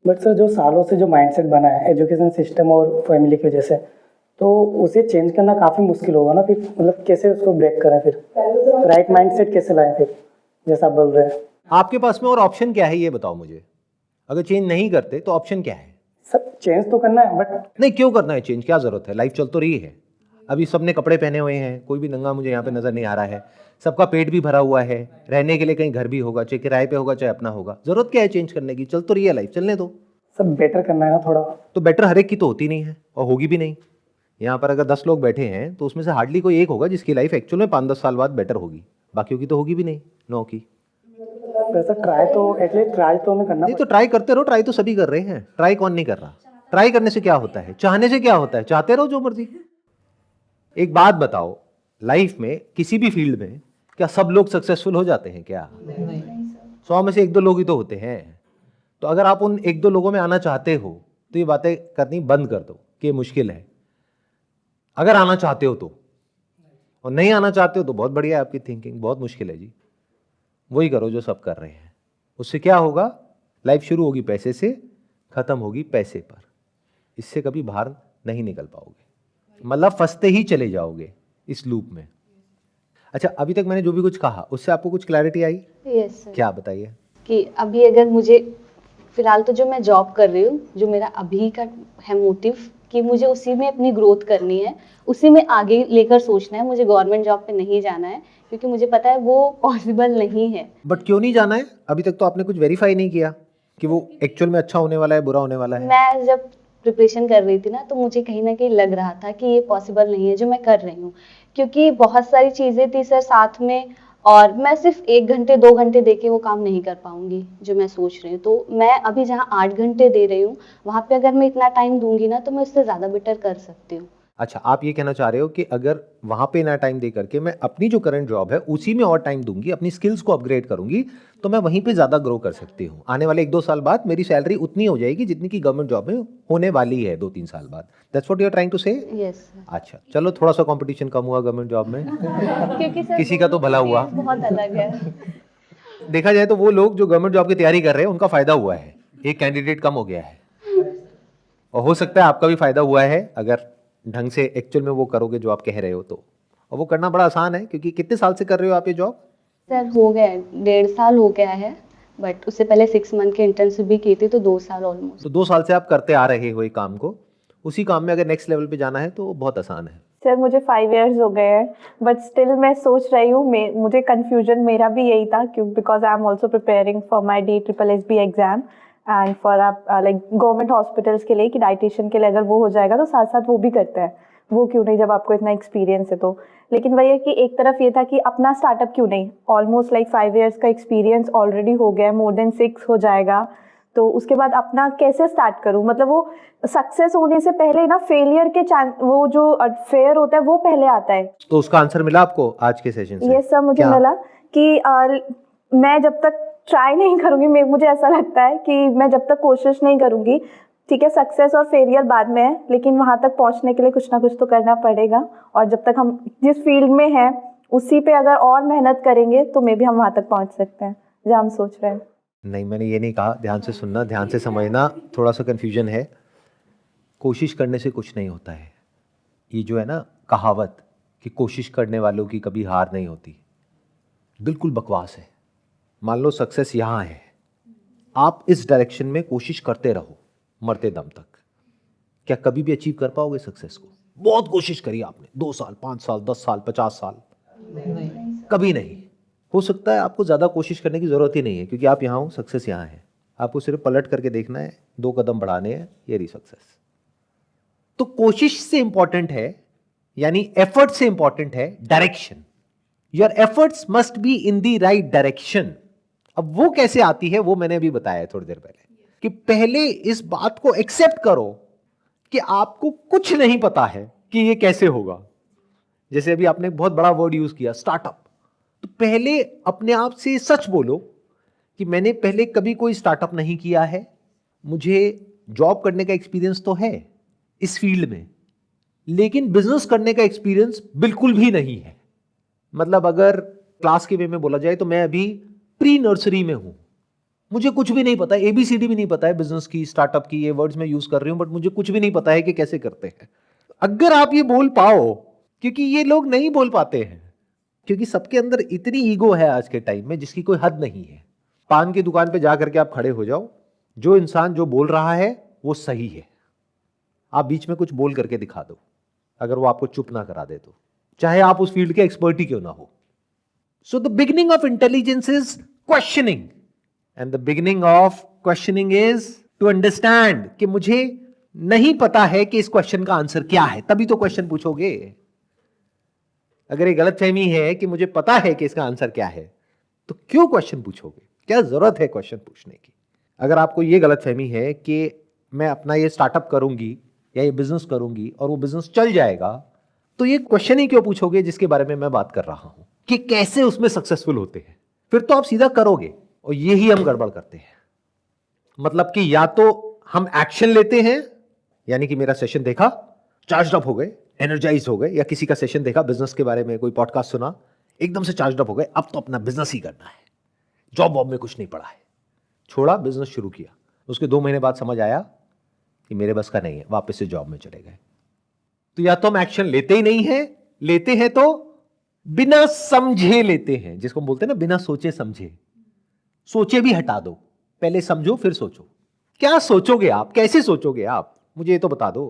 बट सर जो सालों से जो माइंडसेट बना है एजुकेशन सिस्टम और फैमिली की वजह से, तो उसे चेंज करना काफ़ी मुश्किल होगा ना फिर, मतलब कैसे उसको ब्रेक करें फिर, राइट माइंडसेट कैसे लाएं फिर, जैसा आप बोल रहे हैं। आपके पास में और ऑप्शन क्या है ये बताओ मुझे। अगर चेंज नहीं करते तो ऑप्शन क्या है? सब चेंज तो करना है बट नहीं, क्यों करना है चेंज, क्या जरूरत है? लाइफ चल तो रही है। अभी सबने कपड़े पहने हुए हैं, कोई भी नंगा मुझे यहाँ पे नजर नहीं आ रहा है, सबका पेट भी भरा हुआ है, रहने के लिए कहीं घर भी होगा, चाहे किराए पे होगा चाहे अपना होगा। जरूरत क्या है चेंज करने की? चल तो रही है लाइफ, चलने दो। सब बेटर करना है ना थोड़ा। तो बेटर हर एक की तो होती नहीं है और होगी भी नहीं। यहाँ पर अगर 10 लोग बैठे हैं तो उसमें से हार्डली कोई एक होगा जिसकी लाइफ एक्चुअल में 5-10 साल बाद बेटर होगी, बाकियों की तो होगी भी नहीं, 9 की। वैसा ट्राई तो एटलीस्ट ट्राई तो हमें करना नहीं तो ट्राई करते रहो, ट्राई तो सभी कर रहे हैं, ट्राई कौन नहीं कर रहा? ट्राई करने से क्या होता है? चाहने से क्या होता है? चाहते रहो जो मर्जी। एक बात बताओ, लाइफ में किसी भी फील्ड में क्या सब लोग सक्सेसफुल हो जाते हैं क्या? 100 में से 1-2 लोग ही तो होते हैं। तो अगर आप उन 1-2 लोगों में आना चाहते हो तो ये बातें करनी बंद कर दो कि ये मुश्किल है। अगर आना चाहते हो तो, और नहीं आना चाहते हो तो बहुत बढ़िया है आपकी थिंकिंग, बहुत मुश्किल है जी। वही करो जो सब कर रहे हैं। उससे क्या होगा? लाइफ शुरू होगी पैसे से, खत्म होगी पैसे पर। इससे कभी बाहर नहीं निकल पाओगे, मतलब फंसते ही चले जाओगे इस लूप में। अच्छा, अभी तक मैंने जो भी कुछ कहा उससे आपको कुछ क्लैरिटी आई? Yes sir. क्या बताइए? कि अभी अगर मुझे फिलहाल तो जो मैं जॉब कर रही हूँ, जो मेरा अभी का है मोटिव कि मुझे उसी में अपनी ग्रोथ करनी है, उसी में आगे लेकर सोचना है। मुझे गवर्नमेंट जॉब पे नहीं जाना है क्योंकि मुझे पता है वो पॉसिबल नहीं है। बट क्यों नहीं जाना है? अभी तक तो आपने कुछ वेरीफाई नहीं किया कि वो एक्चुअल में अच्छा होने वाला है, बुरा होने वाला है। मैं जब प्रिपरेशन कर रही थी ना, तो मुझे कहीं ना कहीं लग रहा था कि ये पॉसिबल नहीं है जो मैं कर रही हूँ, क्योंकि बहुत सारी चीज़ें थी सर साथ में, और मैं सिर्फ 1 घंटे 2 घंटे दे के वो काम नहीं कर पाऊंगी जो मैं सोच रही हूँ। तो मैं अभी जहाँ 8 घंटे दे रही हूँ, वहाँ पे अगर मैं इतना टाइम दूंगी ना तो मैं उससे ज़्यादा बेटर कर सकती हूँ। अच्छा, आप ये कहना चाह रहे हो कि अगर वहां पे ना टाइम दे करके मैं अपनी जो करंट जॉब है उसी में और टाइम दूंगी, अपनी स्किल्स को अपग्रेड करूंगी, तो मैं वहीं पे ज्यादा ग्रो कर सकती हूँ। आने वाले 1-2 साल बाद मेरी सैलरी उतनी हो जाएगी जितनी की गवर्नमेंट जॉब में होने वाली है 2-3 साल बाद। That's what you are trying to say? Yes अच्छा, चलो थोड़ा सा कंपटीशन कम हुआ गवर्नमेंट जॉब में। क्योंकि सर किसी का तो भला हुआ। बहुत अलग है। देखा जाए तो वो लोग जो गवर्नमेंट जॉब की तैयारी कर रहे हैं उनका फायदा हुआ है, एक कैंडिडेट कम हो गया है, और हो सकता है आपका भी फायदा हुआ है अगर ढंग से एक्चुअल में वो करोगे जो आप कह रहे हो तो। और वो करना बड़ा आसान है, क्योंकि कितने साल से कर रहे हो आप ये जॉब? सर हो गया है, 1.5 साल हो गया है, बट उससे पहले 6 मंथ की इंटर्नशिप भी की थी, तो 2 साल ऑलमोस्ट। तो 2 साल से आप करते आ रहे हो एक काम को, उसी काम में अगर नेक्स्ट लेवल पे जाना है तो बहुत आसान है। सर मुझे 5 इयर्स हो गए हैं, बट स्टिल मैं सोच रही हूँ, मुझे कंफ्यूजन मेरा भी यही था क्यों, because I am also preparing for my DSSB exam and for like government hospitals के लिए, कि डाइटिशियन के लिए अगर वो हो जाएगा तो साथ साथ वो भी करते हैं, वो क्यों नहीं जब आपको इतना एक्सपीरियंस है तो। लेकिन वही है कि एक तरफ ये था कि अपना स्टार्टअप क्यों नहीं, ऑलमोस्ट लाइक 5 इयर्स का एक्सपीरियंस ऑलरेडी हो गया है, मोर देन 6 हो जाएगा, तो उसके बाद अपना कैसे स्टार्ट करूं, मतलब वो सक्सेस होने से पहले ना फेलियर के चांस, वो जो फेयर होता है वो पहले आता है। तो उसका आंसर मिला आपको आज के सेशन से? ये सब मुझे क्या? मिला कि मैं जब तक ट्राई नहीं करूंगी, मुझे ऐसा लगता है कि मैं जब तक कोशिश नहीं करूंगी, ठीक है सक्सेस और फेलियर बाद में है, लेकिन वहां तक पहुंचने के लिए कुछ ना कुछ तो करना पड़ेगा, और जब तक हम जिस फील्ड में हैं उसी पे अगर और मेहनत करेंगे तो मे भी हम वहां तक पहुंच सकते हैं जहाँ हम सोच रहे हैं। नहीं, मैंने ये नहीं कहा, ध्यान से सुनना, ध्यान से समझना, थोड़ा सा कंफ्यूजन है। कोशिश करने से कुछ नहीं होता है। ये जो है ना कहावत कि कोशिश करने वालों की कभी हार नहीं होती, बिल्कुल बकवास है। मान लो सक्सेस यहाँ है, आप इस डायरेक्शन में कोशिश करते रहो मरते दम तक, क्या कभी भी अचीव कर पाओगे सक्सेस को? बहुत कोशिश करी आपने, 2 साल 5 साल 10 साल 50 साल, कभी नहीं। हो सकता है आपको ज़्यादा कोशिश करने की ज़रूरत ही नहीं है, क्योंकि आप यहाँ हो, सक्सेस यहाँ है, आपको सिर्फ पलट करके देखना है, 2 कदम बढ़ाने हैं, ये रही सक्सेस। तो कोशिश से इंपॉर्टेंट है, यानी एफर्ट से इंपॉर्टेंट है direction. Your efforts must be in the right direction. अब वो कैसे आती है वो मैंने अभी बताया है थोड़ी देर पहले, कि पहले इस बात को एक्सेप्ट करो कि आपको कुछ नहीं पता है कि ये कैसे होगा। जैसे अभी आपने बहुत बड़ा वर्ड यूज किया स्टार्टअप, तो पहले अपने आप से सच बोलो कि मैंने पहले कभी कोई स्टार्टअप नहीं किया है, मुझे जॉब करने का एक्सपीरियंस तो है इस फील्ड में, लेकिन बिजनेस करने का एक्सपीरियंस बिल्कुल भी नहीं है। मतलब अगर क्लास के वे में बोला जाए तो मैं अभी प्री नर्सरी में हूं, मुझे कुछ भी नहीं पता, ABCD भी नहीं पता है बिजनेस की, स्टार्टअप की, ये वर्ड्स मैं यूज कर रही हूं बट मुझे कुछ भी नहीं पता है कि कैसे करते हैं। अगर आप ये बोल पाओ, क्योंकि ये लोग नहीं बोल पाते हैं, क्योंकि सबके अंदर इतनी ईगो है आज के टाइम में जिसकी कोई हद नहीं है। पान की दुकान पे जाकर के आप खड़े हो जाओ, जो इंसान जो बोल रहा है वो सही है, आप बीच में कुछ बोल करके दिखा दो, अगर वो आपको चुप ना करा दे तो, चाहे आप उस फील्ड के एक्सपर्ट ही क्यों ना हो। So the beginning of intelligence is questioning, and the beginning of questioning is to understand कि मुझे नहीं पता है कि इस क्वेश्चन का आंसर क्या है, तभी तो क्वेश्चन पूछोगे। अगर ये गलतफहमी है कि मुझे पता है कि इसका आंसर क्या है, तो क्यों क्वेश्चन पूछोगे, क्या जरूरत है क्वेश्चन पूछने की। अगर आपको ये गलतफहमी है कि मैं अपना ये स्टार्टअप करूंगी या ये बिजनेस करूंगी और वो बिजनेस चल जाएगा, तो ये क्वेश्चन ही क्यों पूछोगे जिसके बारे में मैं बात कर रहा हूं कि कैसे उसमें सक्सेसफुल होते हैं। फिर तो आप सीधा करोगे, और यही हम गड़बड़ करते हैं। मतलब कि या तो हम एक्शन लेते हैं, यानी कि मेरा सेशन देखा, चार्ज अप हो गए, एनर्जाइज हो गए, या किसी का सेशन देखा बिजनेस के बारे में, कोई पॉडकास्ट सुना, एकदम से चार्ज अप हो गए, अब तो अपना बिजनेस ही करना है, जॉब वॉब में कुछ नहीं पड़ा है, छोड़ा, बिजनेस शुरू किया। उसके 2 महीने बाद समझ आया कि मेरे बस का नहीं है, वापस से जॉब में चले गए। तो या तो हम एक्शन लेते ही नहीं है, लेते हैं तो बिना समझे लेते हैं, जिसको हम बोलते हैं ना बिना सोचे समझे। सोचे भी हटा दो, पहले समझो फिर सोचो। क्या सोचोगे आप, कैसे सोचोगे आप, मुझे ये तो बता दो।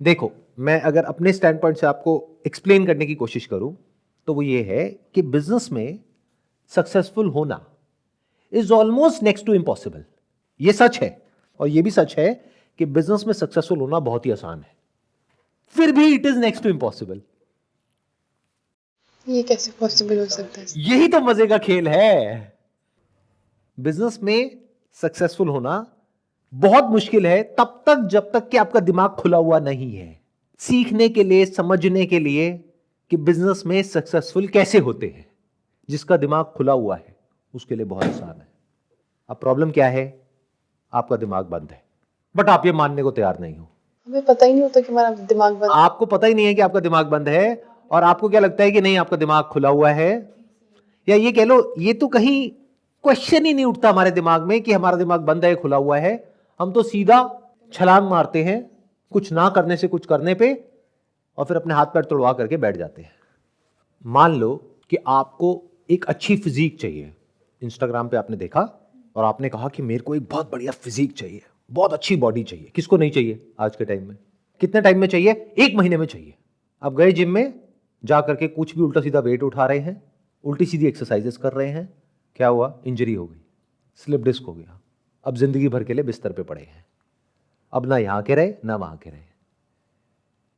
देखो, मैं अगर अपने स्टैंड पॉइंट से आपको एक्सप्लेन करने की कोशिश करूं तो वो ये है कि बिजनेस में सक्सेसफुल होना is almost next to impossible. ये सच है, और ये भी सच है कि बिजनेस में सक्सेसफुल होना बहुत ही आसान है, फिर भी it is next to impossible. ये कैसे पॉसिबल हो सकता है? यही तो मजे का खेल है। बिजनेस में सक्सेसफुल होना बहुत मुश्किल है तब तक जब तक कि आपका दिमाग खुला हुआ नहीं है, सीखने के लिए, समझने के लिए कि बिजनेस में सक्सेसफुल कैसे होते हैं। जिसका दिमाग खुला हुआ है उसके लिए बहुत आसान है। अब प्रॉब्लम क्या है, आपका दिमाग बंद है, बट आप ये मानने को तैयार नहीं हो। हमें पता ही नहीं होता कि हमारा दिमाग बंद। आपको पता ही नहीं है कि आपका दिमाग बंद है, और आपको क्या लगता है कि नहीं आपका दिमाग खुला हुआ है, या ये कह लो ये तो कहीं क्वेश्चन ही नहीं उठता हमारे दिमाग में कि हमारा दिमाग बंद है, खुला हुआ है। हम तो सीधा छलांग मारते हैं कुछ ना करने से कुछ करने पे, और फिर अपने हाथ पैर तोड़वा करके बैठ जाते हैं। मान लो कि आपको एक अच्छी फिजिक चाहिए, इंस्टाग्राम पे आपने देखा और आपने कहा कि मेरे को एक बहुत बढ़िया फिजिक चाहिए, बहुत अच्छी बॉडी चाहिए। किसको नहीं चाहिए आज के टाइम में? कितने टाइम में चाहिए? 1 महीने में चाहिए। अब गए जिम में, जा करके कुछ भी उल्टा सीधा वेट उठा रहे हैं, उल्टी सीधी एक्सरसाइजेस कर रहे हैं, क्या हुआ? इंजरी हो गई, स्लिप डिस्क हो गया। अब जिंदगी भर के लिए बिस्तर पे पड़े हैं, अब ना यहां के रहे ना वहां के रहे।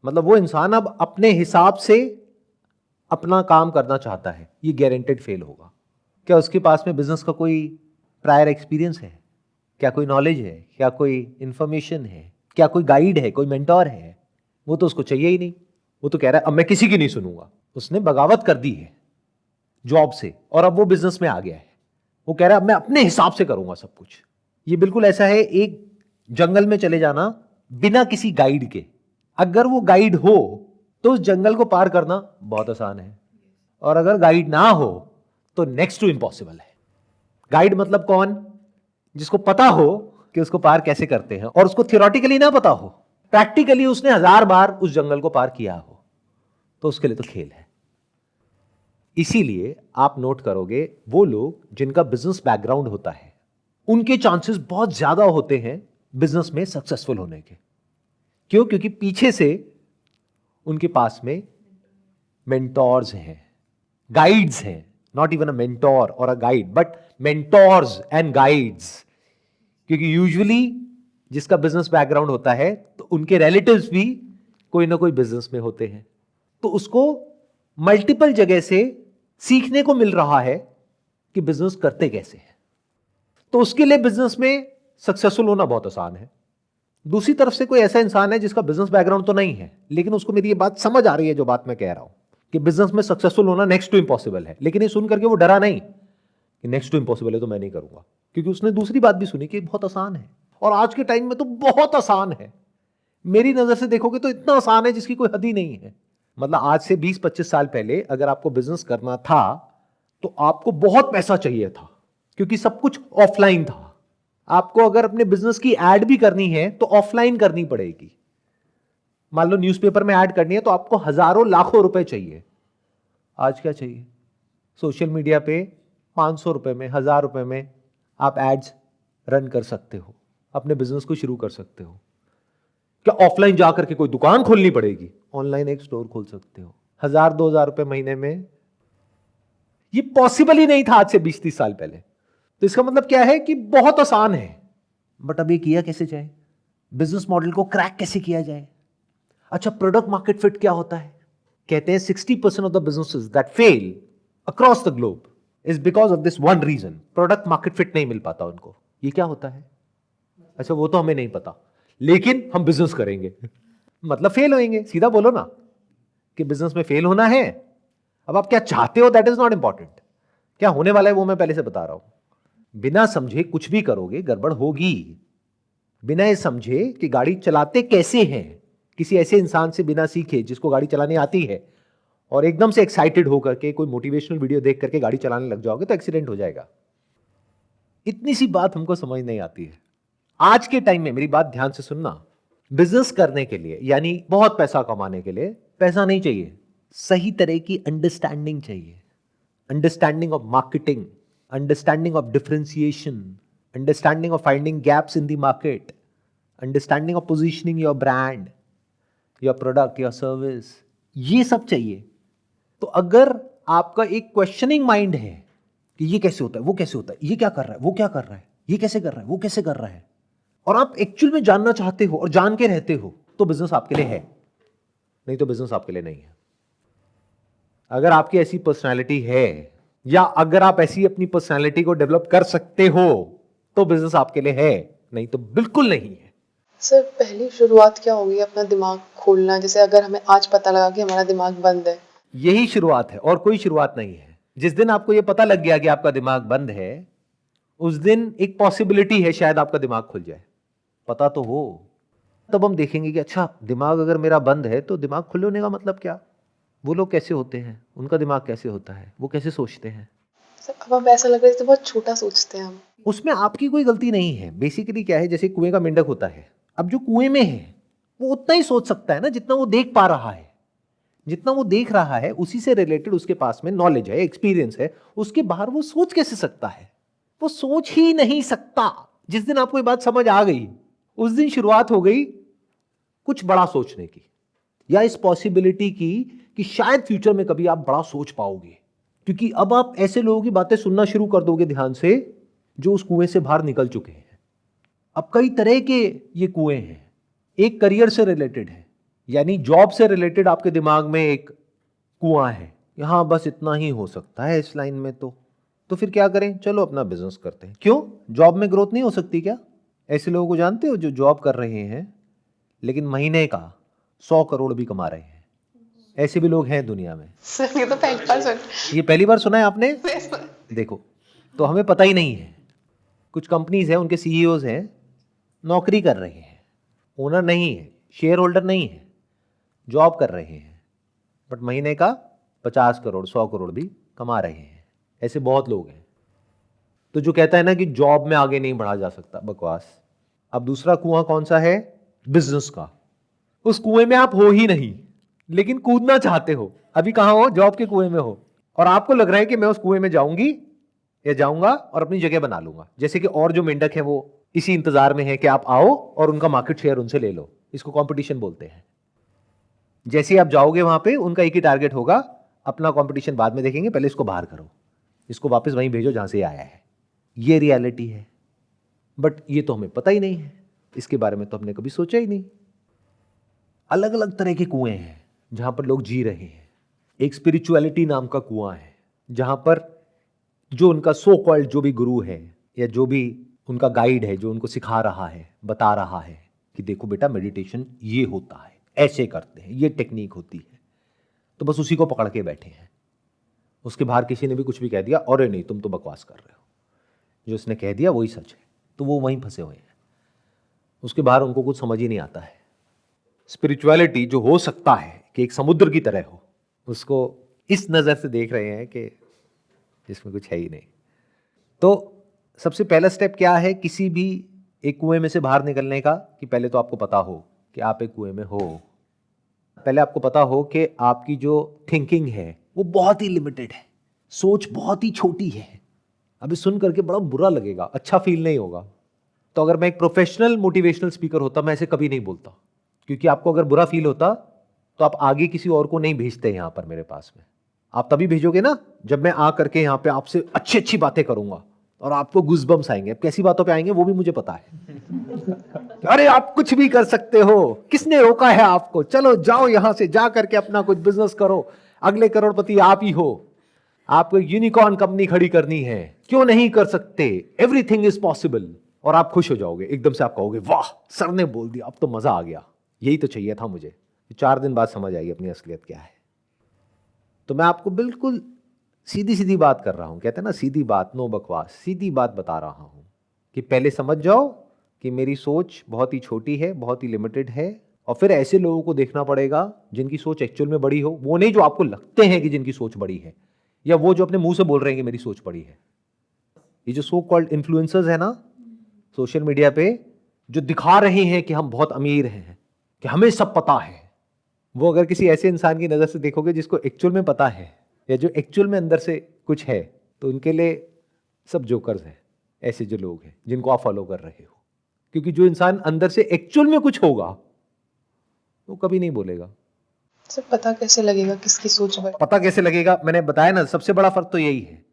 मतलब वो इंसान अब अपने हिसाब से अपना काम करना चाहता है, ये गारंटेड फेल होगा। क्या उसके पास में बिजनेस का कोई प्रायर एक्सपीरियंस है? क्या कोई नॉलेज है? क्या कोई इंफॉर्मेशन है? क्या कोई गाइड है, कोई मेंटोर है? वो तो उसको चाहिए ही नहीं। वो तो कह रहा है अब मैं किसी की नहीं सुनूंगा। उसने बगावत कर दी है जॉब से और अब वो बिजनेस में आ गया है। वो कह रहा है अब मैं अपने हिसाब से करूंगा सब कुछ। ये बिल्कुल ऐसा है एक जंगल में चले जाना बिना किसी गाइड के। अगर वो गाइड हो तो उस जंगल को पार करना बहुत आसान है, और अगर गाइड ना हो तो नेक्स्ट टू इम्पॉसिबल है। गाइड मतलब कौन? जिसको पता हो कि उसको पार कैसे करते हैं, और उसको थियोरेटिकली ना पता हो, प्रैक्टिकली उसने 1000 बार उस जंगल को पार किया हो, तो उसके लिए तो खेल है। इसीलिए आप नोट करोगे वो लोग जिनका बिजनेस बैकग्राउंड होता है उनके चांसेस बहुत ज्यादा होते हैं बिजनेस में सक्सेसफुल होने के। क्यों? क्योंकि पीछे से उनके पास में मेंटोर्स हैं, गाइड्स हैं। नॉट इवन अ मेंटोर और a guide, but mentors and guides. क्योंकि यूजुअली जिसका बिजनेस बैकग्राउंड होता है तो उनके रिलेटिव्स भी कोई ना कोई बिजनेस में होते हैं, तो उसको मल्टीपल जगह से सीखने को मिल रहा है कि बिजनेस करते कैसे हैं। तो उसके लिए बिजनेस में सक्सेसफुल होना बहुत आसान है। दूसरी तरफ से कोई ऐसा इंसान है जिसका बिजनेस बैकग्राउंड तो नहीं है, लेकिन उसको मेरी ये बात समझ आ रही है जो बात मैं कह रहा हूं कि बिजनेस में सक्सेसफुल होना नेक्स्ट टू इम्पॉसिबल है, लेकिन ये सुन करके वो डरा नहीं कि नेक्स्ट टू इम्पॉसिबल है तो मैं नहीं करूंगा, क्योंकि उसने दूसरी बात भी सुनी कि बहुत आसान है। और आज के टाइम में तो बहुत आसान है। मेरी नजर से देखोगे तो इतना आसान है जिसकी कोई हद ही नहीं है। मतलब आज से 20-25 साल पहले अगर आपको बिजनेस करना था तो आपको बहुत पैसा चाहिए था क्योंकि सब कुछ ऑफलाइन था। आपको अगर अपने बिजनेस की एड भी करनी है तो ऑफलाइन करनी पड़ेगी। मान लो न्यूज़पेपर में ऐड करनी है तो आपको हजारों लाखों रुपए चाहिए। आज क्या चाहिए? सोशल मीडिया पे 500 रुपए में, 1000 रुपए में आप एड्स रन कर सकते हो, अपने बिजनेस को शुरू कर सकते हो। क्या ऑफलाइन जाकर के कोई दुकान खोलनी पड़ेगी? ऑनलाइन एक स्टोर खोल सकते हो 1000-2000 रुपए महीने में। ये पॉसिबल ही नहीं था आज से 20-30 साल पहले। तो इसका मतलब क्या है कि बहुत आसान है। बट अब ये किया कैसे जाए? बिजनेस मॉडल को क्रैक कैसे किया जाए? अच्छा, प्रोडक्ट मार्केट फिट क्या होता है? कहते हैं 60% of the businesses that fail across the globe is because of this one reason, product market fit नहीं मिल पाता उनको। ये क्या होता है? अच्छा, वो तो हमें नहीं पता, लेकिन हम बिजनेस करेंगे मतलब फेल होएंगे। सीधा बोलो ना कि बिजनेस में फेल होना है। अब आप क्या चाहते हो दैट इज नॉट इंपॉर्टेंट, क्या होने वाला है वो मैं पहले से बता रहा हूं। बिना समझे कुछ भी करोगे गड़बड़ होगी। बिना ये समझे कि गाड़ी चलाते कैसे हैं, किसी ऐसे इंसान से बिना सीखे जिसको गाड़ी चलानी आती है, और एकदम से एक्साइटेड होकर के कोई मोटिवेशनल वीडियो देख करके गाड़ी चलाने लग जाओगे तो एक्सीडेंट हो जाएगा। इतनी सी बात हमको समझ नहीं आती है। आज के टाइम में मेरी बात ध्यान से सुनना, बिजनेस करने के लिए यानी बहुत पैसा कमाने के लिए पैसा नहीं चाहिए, सही तरह की अंडरस्टैंडिंग चाहिए। Understanding of marketing, understanding of differentiation, understanding of finding gaps in the market, understanding of positioning your brand, your product, your service, ये सब चाहिए। तो अगर आपका एक क्वेश्चनिंग माइंड है कि ये कैसे होता है, वो कैसे होता है, ये क्या कर रहा है, वो क्या कर रहा है, ये कैसे कर रहा है, वो कैसे कर रहा है, और आप एक्चुअल में जानना चाहते हो और जान के रहते हो, तो बिजनेस आपके लिए है, नहीं तो बिजनेस आपके लिए नहीं है। अगर आपकी ऐसी पर्सनालिटी है या अगर आप ऐसी अपनी पर्सनालिटी को डेवलप कर सकते हो तो बिजनेस आपके लिए है, नहीं तो बिल्कुल नहीं है। सर पहली शुरुआत क्या होगी अपना दिमाग खोलना? जैसे अगर हमें आज पता लगा कि हमारा दिमाग बंद है, यही शुरुआत है और कोई शुरुआत नहीं है। जिस दिन आपको यह पता लग गया कि आपका दिमाग बंद है, उस दिन एक पॉसिबिलिटी है शायद आपका दिमाग खुल जाए। पता तो हो, तब हम देखेंगे कि अच्छा, दिमाग अगर मेरा बंद है तो दिमाग खुलने का मतलब क्या, वो लोग कैसे होते हैं, उनका दिमाग कैसे होता है, वो कैसे सोचते हैं। सर अब हमें ऐसा लग रहा है जैसे बहुत छोटा सोचते हैं हम। उसमें आपकी कोई गलती नहीं है। बेसिकली क्या है, जैसे कुएं का मेंढक होता है, अब जो कुएं में है वो उतना ही सोच सकता है ना जितना वो देख पा रहा है। जितना वो देख रहा है उसी से रिलेटेड उसके पास में नॉलेज है, एक्सपीरियंस है। उसके बाहर वो सोच कैसे सकता है? वो सोच ही नहीं सकता। जिस दिन आपको ये बात समझ आ गई, उस दिन शुरुआत हो गई कुछ बड़ा सोचने की, या इस पॉसिबिलिटी की कि शायद फ्यूचर में कभी आप बड़ा सोच पाओगे। क्योंकि अब आप ऐसे लोगों की बातें सुनना शुरू कर दोगे ध्यान से जो उस कुएं से बाहर निकल चुके हैं। अब कई तरह के ये कुएं हैं। एक करियर से रिलेटेड है, यानी जॉब से रिलेटेड आपके दिमाग में एक कुआं है, यहां बस इतना ही हो सकता है इस लाइन में। तो फिर क्या करें? चलो अपना बिजनेस करते हैं। क्यों? जॉब में ग्रोथ नहीं हो सकती क्या? ऐसे लोगों को जानते हो जो जॉब कर रहे हैं लेकिन महीने का 100 करोड़ भी कमा रहे हैं? ऐसे भी लोग हैं दुनिया में। सर ये तो पहली बार सुन। ये पहली बार सुना है आपने? देखो, तो हमें पता ही नहीं है। कुछ कंपनीज हैं, उनके सीईओज हैं, नौकरी कर रहे हैं, ओनर नहीं है, शेयर होल्डर नहीं है, जॉब कर रहे हैं, बट महीने का 50 करोड़ 100 करोड़ भी कमा रहे हैं। ऐसे बहुत लोग हैं। तो जो कहता है ना कि जॉब में आगे नहीं बढ़ा जा सकता, बकवास। अब दूसरा कुआं कौन सा है? बिजनेस का। उस कुएं में आप हो ही नहीं, लेकिन कूदना चाहते हो। अभी कहां हो? जॉब के कुएं में हो, और आपको लग रहा है कि मैं उस कुएं में जाऊंगी या जाऊंगा और अपनी जगह बना लूंगा। जैसे कि और जो मेंढक है वो इसी इंतजार में है कि आप आओ और उनका मार्केट शेयर उनसे ले लो। इसको कंपटीशन बोलते हैं। जैसे ही आप जाओगे वहां पे, उनका एक ही टारगेट होगा, अपना कंपटीशन बाद में देखेंगे, पहले इसको बाहर करो, इसको वापस वहीं भेजो जहां से आया है। ये रियलिटी है। बट ये तो हमें पता ही नहीं है, इसके बारे में तो हमने कभी सोचा ही नहीं। अलग अलग तरह के कुएं हैं जहां पर लोग जी रहे हैं। एक स्पिरिचुअलिटी नाम का कुआं है, जहां पर जो उनका सो कॉल्ड जो भी गुरु है या जो भी उनका गाइड है, जो उनको सिखा रहा है, बता रहा है कि देखो बेटा, मेडिटेशन ये होता है, ऐसे करते हैं, ये टेक्निक होती है, तो बस उसी को पकड़ के बैठे हैं। उसके बाहर किसी ने भी कुछ भी कह दिया, अरे नहीं तुम तो बकवास कर रहे हो, जो उसने कह दिया वही सच है, तो वो वहीं फंसे हुए हैं। उसके बाहर उनको कुछ समझ ही नहीं आता है। स्पिरिचुअलिटी जो हो सकता है कि एक समुद्र की तरह हो, उसको इस नज़र से देख रहे हैं कि जिसमें कुछ है ही नहीं। तो सबसे पहला स्टेप क्या है किसी भी एक कुएं में से बाहर निकलने का, कि पहले तो आपको पता हो कि आप एक कुएं में हो। पहले आपको पता हो कि आपकी जो थिंकिंग है वो बहुत ही लिमिटेड है, सोच बहुत ही छोटी है। अभी सुन करके बड़ा बुरा लगेगा, अच्छा फील नहीं होगा। तो अगर मैं एक प्रोफेशनल मोटिवेशनल स्पीकर होता, मैं ऐसे कभी नहीं बोलता, क्योंकि आपको अगर बुरा फील होता तो आप आगे किसी और को नहीं भेजते यहाँ पर मेरे पास में। आप तभी भेजोगे ना जब मैं आ करके यहाँ पे आपसे अच्छी अच्छी बातें करूंगा और आपको गुज़बम्स आएंगे। अब कैसी बातों पे आएंगे वो भी मुझे पता है। अरे आप कुछ भी कर सकते हो, किसने रोका है आपको, चलो जाओ यहां से, जा करके अपना कुछ बिजनेस करो, अगले करोड़पति आप ही हो, आपको यूनिकॉर्न कंपनी खड़ी करनी है, क्यों नहीं कर सकते, एवरीथिंग इज पॉसिबल। और आप खुश हो जाओगे, एकदम से आप कहोगे वाह सर ने बोल दिया, अब तो मजा आ गया, यही तो चाहिए था मुझे। 4 दिन बाद समझ आएगी अपनी असलियत क्या है। तो मैं आपको बिल्कुल सीधी सीधी बात कर रहा हूं, कहते हैं ना सीधी बात नो बकवास, सीधी बात बता रहा हूं कि पहले समझ जाओ कि मेरी सोच बहुत ही छोटी है, बहुत ही लिमिटेड है। और फिर ऐसे लोगों को देखना पड़ेगा जिनकी सोच एक्चुअल में बड़ी हो, वो नहीं जो आपको लगते हैं कि जिनकी सोच बड़ी है, या वो जो अपने मुंह से बोल रहे हैं कि मेरी सोच बड़ी है। ये जो सो कॉल्ड इन्फ्लुएंसर्स है ना सोशल मीडिया पे, जो दिखा रहे हैं कि हम बहुत अमीर हैं, कि हमें सब पता है, वो अगर किसी ऐसे इंसान की नजर से देखोगे जिसको एक्चुअल में पता है या जो एक्चुअल में अंदर से कुछ है, तो उनके लिए सब जोकर्स हैं, ऐसे जो लोग हैं जिनको आप फॉलो कर रहे हो। क्योंकि जो इंसान अंदर से एक्चुअल में कुछ होगा वो कभी नहीं बोलेगा। सर पता कैसे लगेगा किसकी सोच बड़ी? पता कैसे लगेगा, मैंने बताया ना, सबसे बड़ा फर्क तो यही है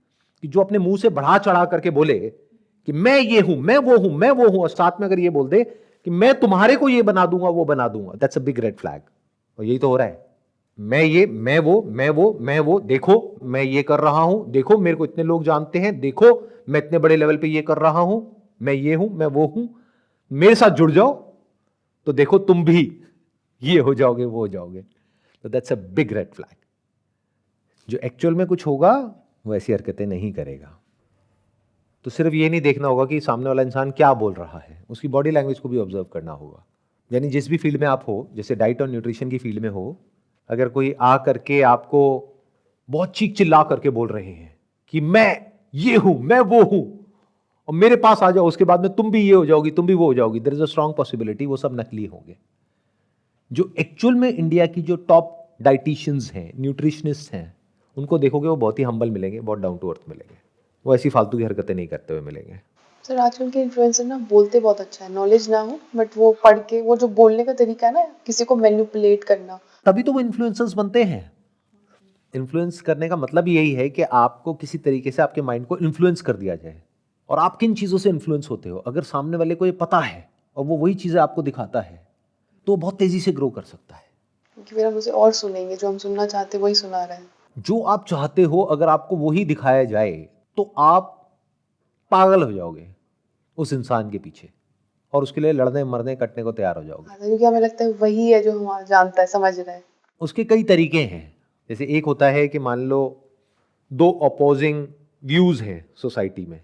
कि जो अपने मुंह से बढ़ा चढ़ा करके बोले कि मैं ये हूं, मैं वो हूं, मैं वो हूं, और साथ में अगर ये बोल दे कि मैं तुम्हारे को ये बना दूंगा, वो बना दूंगा, that's a big red flag. और यही तो हो रहा है, मैं ये, मैं वो, मैं वो, मैं वो, देखो मैं ये कर रहा हूं, देखो मेरे को इतने लोग जानते हैं, देखो मैं इतने बड़े लेवल पे ये कर रहा हूं, मैं ये हूं, मैं वो हूं, मेरे साथ जुड़ जाओ तो देखो तुम भी ये हो जाओगे, वो हो जाओगे। तो that's a big red flag. जो एक्चुअल में कुछ होगा वो ऐसी हरकतें नहीं करेगा। तो सिर्फ ये नहीं देखना होगा कि सामने वाला इंसान क्या बोल रहा है, उसकी बॉडी लैंग्वेज को भी ऑब्जर्व करना होगा। यानी जिस भी फील्ड में आप हो, जैसे डाइट और न्यूट्रिशन की फील्ड में हो, अगर कोई आ करके आपको बहुत चीख चिल्ला करके बोल रहे हैं कि मैं ये हूं, मैं वो हूं, और मेरे पास आ जाओ, उसके बाद में तुम भी ये हो जाओगी, तुम भी वो हो जाओगी, there is a strong possibility वो सब नकली होंगे। जो एक्चुअल में इंडिया की जो टॉप डाइटिशियंस हैं, न्यूट्रिशनिस्ट हैं, उनको देखोगे वो बहुत ही हम्बल मिलेंगे, बहुत डाउन टू अर्थ मिलेंगे, वो ऐसी फालतू की हरकतें नहीं करते हुए मिलेंगे। सर आजकल के इन्फ्लुएंसर ना बोलते बहुत अच्छा है, नॉलेज ना हो बट वो पढ़ के, वो जो बोलने का तरीका है ना, किसी को मैनिपुलेट करना, तभी तो वो इन्फ्लुएंसर्स बनते हैं। इन्फ्लुएंस करने का मतलब यही है कि आपको किसी तरीके से आपके माइंड को इन्फ्लुएंस कर दिया जाए। और आप किन चीज़ों से इन्फ्लुएंस होते हो, अगर सामने वाले को ये पता है और वो वही चीज़ें आपको दिखाता है, तो बहुत तेज़ी से ग्रो कर सकता है। क्योंकि फिर हम उसे और सुनेंगे, जो हम सुनना चाहते हैं वही सुना रहे हैं। जो आप चाहते हो अगर आपको वही दिखाया जाए तो आप पागल हो जाओगे उस इंसान के पीछे, और उसके लिए लड़ने मरने कटने को तैयार हो जाओगे। क्योंकि हमें लगता है वही है जो हमारा जानता है, समझ रहा है। उसके कई तरीके हैं। जैसे एक होता है कि मान लो 2 अपोजिंग व्यूज़ हैं सोसाइटी में,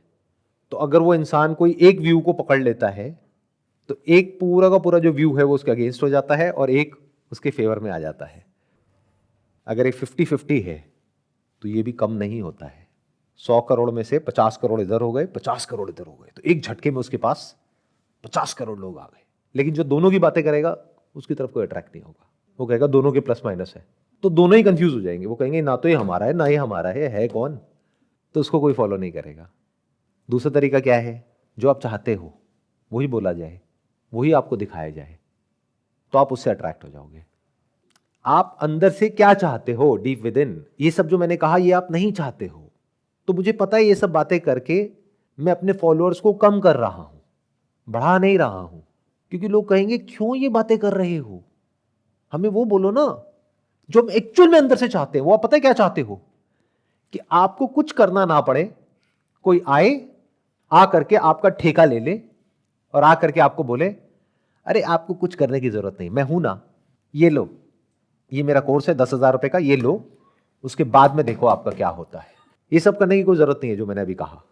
तो अगर वो इंसान कोई एक व्यू को पकड़ लेता है तो एक पूरा का पूरा जो व्यू है वो उसके अगेंस्ट हो जाता है और एक उसके फेवर में आ जाता है। अगर एक 50-50 है तो ये भी कम नहीं होता है। 100 करोड़ में से 50 करोड़ इधर हो गए, 50 करोड़ इधर हो गए, तो एक झटके में उसके पास 50 करोड़ लोग आ गए। लेकिन जो दोनों की बातें करेगा उसकी तरफ कोई अट्रैक्ट नहीं होगा, वो कहेगा दोनों के प्लस माइनस है, तो दोनों ही कंफ्यूज हो जाएंगे। वो कहेंगे ना तो ये हमारा है ना ये हमारा है कौन, तो उसको कोई फॉलो नहीं करेगा। दूसरा तरीका क्या है, जो आप चाहते हो वही बोला जाए, वही आपको दिखाया जाए, तो आप उससे अट्रैक्ट हो जाओगे। आप अंदर से क्या चाहते हो, डीप विद इन, ये सब जो मैंने कहा ये आप नहीं चाहते हो। तो मुझे पता है ये सब बातें करके मैं अपने फॉलोअर्स को कम कर रहा हूं, बढ़ा नहीं रहा हूं, क्योंकि लोग कहेंगे क्यों ये बातें कर रहे हो, हमें वो बोलो ना जो हम एक्चुअल में अंदर से चाहते हैं। वो आप पता है क्या चाहते हो, कि आपको कुछ करना ना पड़े, कोई आए, आ करके आपका ठेका ले ले और आ करके आपको बोले अरे आपको कुछ करने की जरूरत नहीं, मैं हूं ना, ये लो, ये मेरा कोर्स है 10,000 रुपए का, ये लो, उसके बाद में देखो आपका क्या होता है। ये सब करने की कोई जरूरत नहीं है जो मैंने अभी कहा,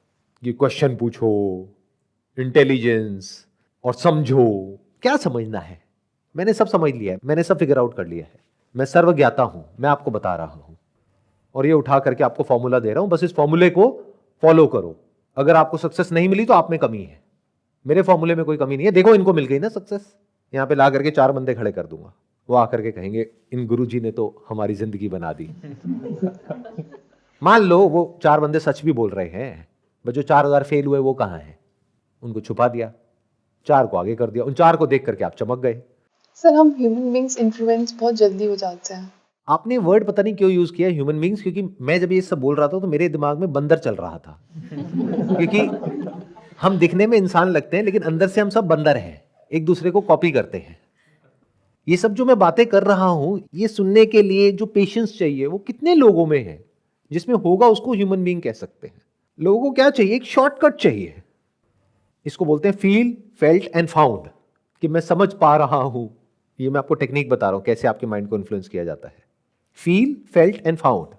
कि क्वेश्चन पूछो, इंटेलिजेंस और समझो। क्या समझना है, मैंने सब समझ लिया है, मैंने सब फिगर आउट कर लिया है, मैं सर्वज्ञाता हूं, मैं आपको बता रहा हूं। और ये उठा करके आपको फॉर्मूला दे रहा हूं, बस इस फॉर्मूले को फॉलो करो। अगर आपको सक्सेस नहीं मिली तो आप में कमी है, मेरे फॉर्मूले में कोई कमी नहीं है। देखो इनको मिल गई ना सक्सेस, यहां पे ला करके 4 बंदे खड़े कर दूंगा, वो आकर के कहेंगे इन गुरुजी ने तो हमारी जिंदगी बना दी। मान लो वो 4 बंदे सच भी बोल रहे हैं, बस जो 4000 फेल हुए वो कहां हैं? उनको छुपा दिया, 4 को आगे कर दिया, उन 4 को देख करके आप चमक गए। सर हम ह्यूमन बींग्स इन्फ्लुएंस बहुत जल्दी हो जाते हैं। आपने वर्ड पता नहीं क्यों यूज किया ह्यूमन बींग्स, क्योंकि मैं जब ये सब बोल रहा था तो मेरे दिमाग में बंदर चल रहा था। क्योंकि हम दिखने में इंसान लगते हैं लेकिन अंदर से हम सब बंदर हैं, एक दूसरे को कॉपी करते हैं। ये सब जो मैं बातें कर रहा हूं, ये सुनने के लिए जो पेशेंस चाहिए वो कितने लोगों में है? जिसमें होगा उसको ह्यूमन बीइंग कह सकते हैं। लोगों को क्या चाहिए? एक शॉर्टकट चाहिए। इसको बोलते हैं फील, फेल्ट एंड फाउंड, कि मैं समझ पा रहा हूं। ये मैं आपको टेक्निक बता रहा हूं कैसे आपके माइंड को इन्फ्लुएंस किया जाता है। फील, फेल्ट एंड फाउंड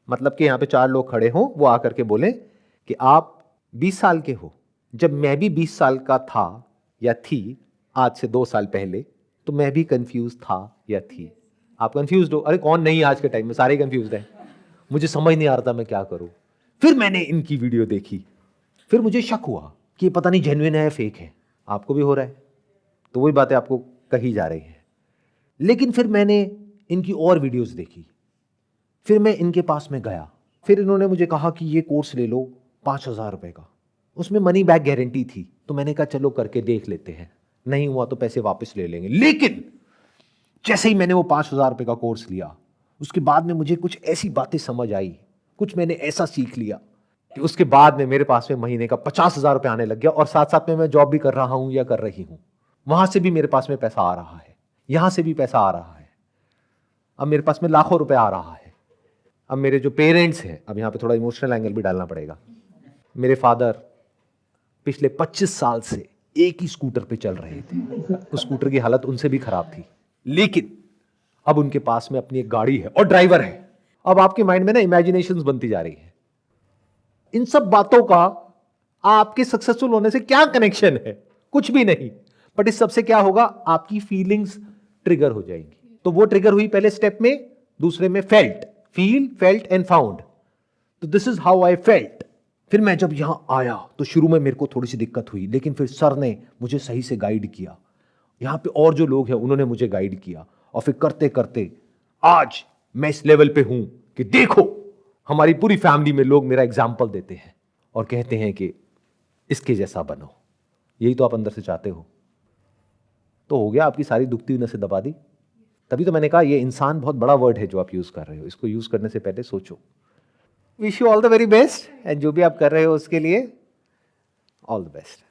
मतलब कि यहां पे 4 लोग खड़े हों, वो आकर के बोले कि आप 20 साल के हो, जब मैं भी 20 साल का था या थी आज से 2 साल पहले, तो मैं भी कंफ्यूज था या थी। आप कंफ्यूज हो? अरे कौन नहीं, आज के टाइम में सारे कंफ्यूज हैं, मुझे समझ नहीं आ रहा था मैं क्या करूं। फिर मैंने इनकी वीडियो देखी, फिर मुझे शक हुआ कि पता नहीं जेन्युइन है या फेक है। आपको भी हो रहा है, तो वही बातें आपको कही जा रही है। लेकिन फिर मैंने इनकी और वीडियोस देखी, फिर मैं इनके पास में गया, फिर इन्होंने मुझे कहा कि ये कोर्स ले लो 5000 रुपए का, उसमें मनी बैक गारंटी थी। तो मैंने कहा चलो करके देख लेते हैं, नहीं हुआ तो पैसे वापस ले लेंगे। लेकिन जैसे ही मैंने वो 5000 रुपए का कोर्स लिया, उसके बाद में मुझे कुछ ऐसी बातें समझ आई, कुछ मैंने ऐसा सीख लिया कि उसके बाद में मेरे पास में महीने का 50,000 रुपए आने लग गया। और साथ साथ में मैं जॉब भी कर रहा हूं या कर रही हूं, वहां से भी मेरे पास में पैसा आ रहा है, यहां से भी पैसा आ रहा है। अब मेरे पास में लाखों रुपए आ रहा है। अब मेरे जो पेरेंट्स हैं, अब यहां पे थोड़ा इमोशनल एंगल भी डालना पड़ेगा। मेरे फादर पिछले 25 साल से एक ही स्कूटर पे चल रहे थे, उस स्कूटर की हालत उनसे भी खराब थी, लेकिन अब उनके पास में अपनी एक गाड़ी है और ड्राइवर है। अब आपके माइंड में ना इमेजिनेशंस बनती जा रही है। इन सब बातों का आपके सक्सेसफुल होने से क्या कनेक्शन है? कुछ भी नहीं। बट इस सबसे क्या होगा? आपकी फीलिंग्स ट्रिगर हो जाएंगी। तो वो ट्रिगर हुई पहले स्टेप में, दूसरे में felt, feel, felt and found. तो this is how I felt. फिर मैं जब यहां आया तो शुरू में मेरे को थोड़ी सी दिक्कत हुई, लेकिन फिर सर ने मुझे सही से गाइड किया। यहां पे और जो लोग हैं उन्होंने मुझे गाइड किया, और फिर करते करते आज मैं इस लेवल पे हूं कि देखो हमारी पूरी फैमिली में लोग मेरा एग्जाम्पल देते हैं और कहते हैं कि इसके जैसा बनो। यही तो आप अंदर से चाहते हो। तो हो गया, आपकी सारी दुखती हुई नसें दबा दी। तभी तो मैंने कहा ये इंसान बहुत बड़ा वर्ड है जो आप यूज कर रहे हो, इसको यूज करने से पहले सोचो। Wish you all the very best, and जो भी आप कर रहे हो उसके लिए ऑल द बेस्ट।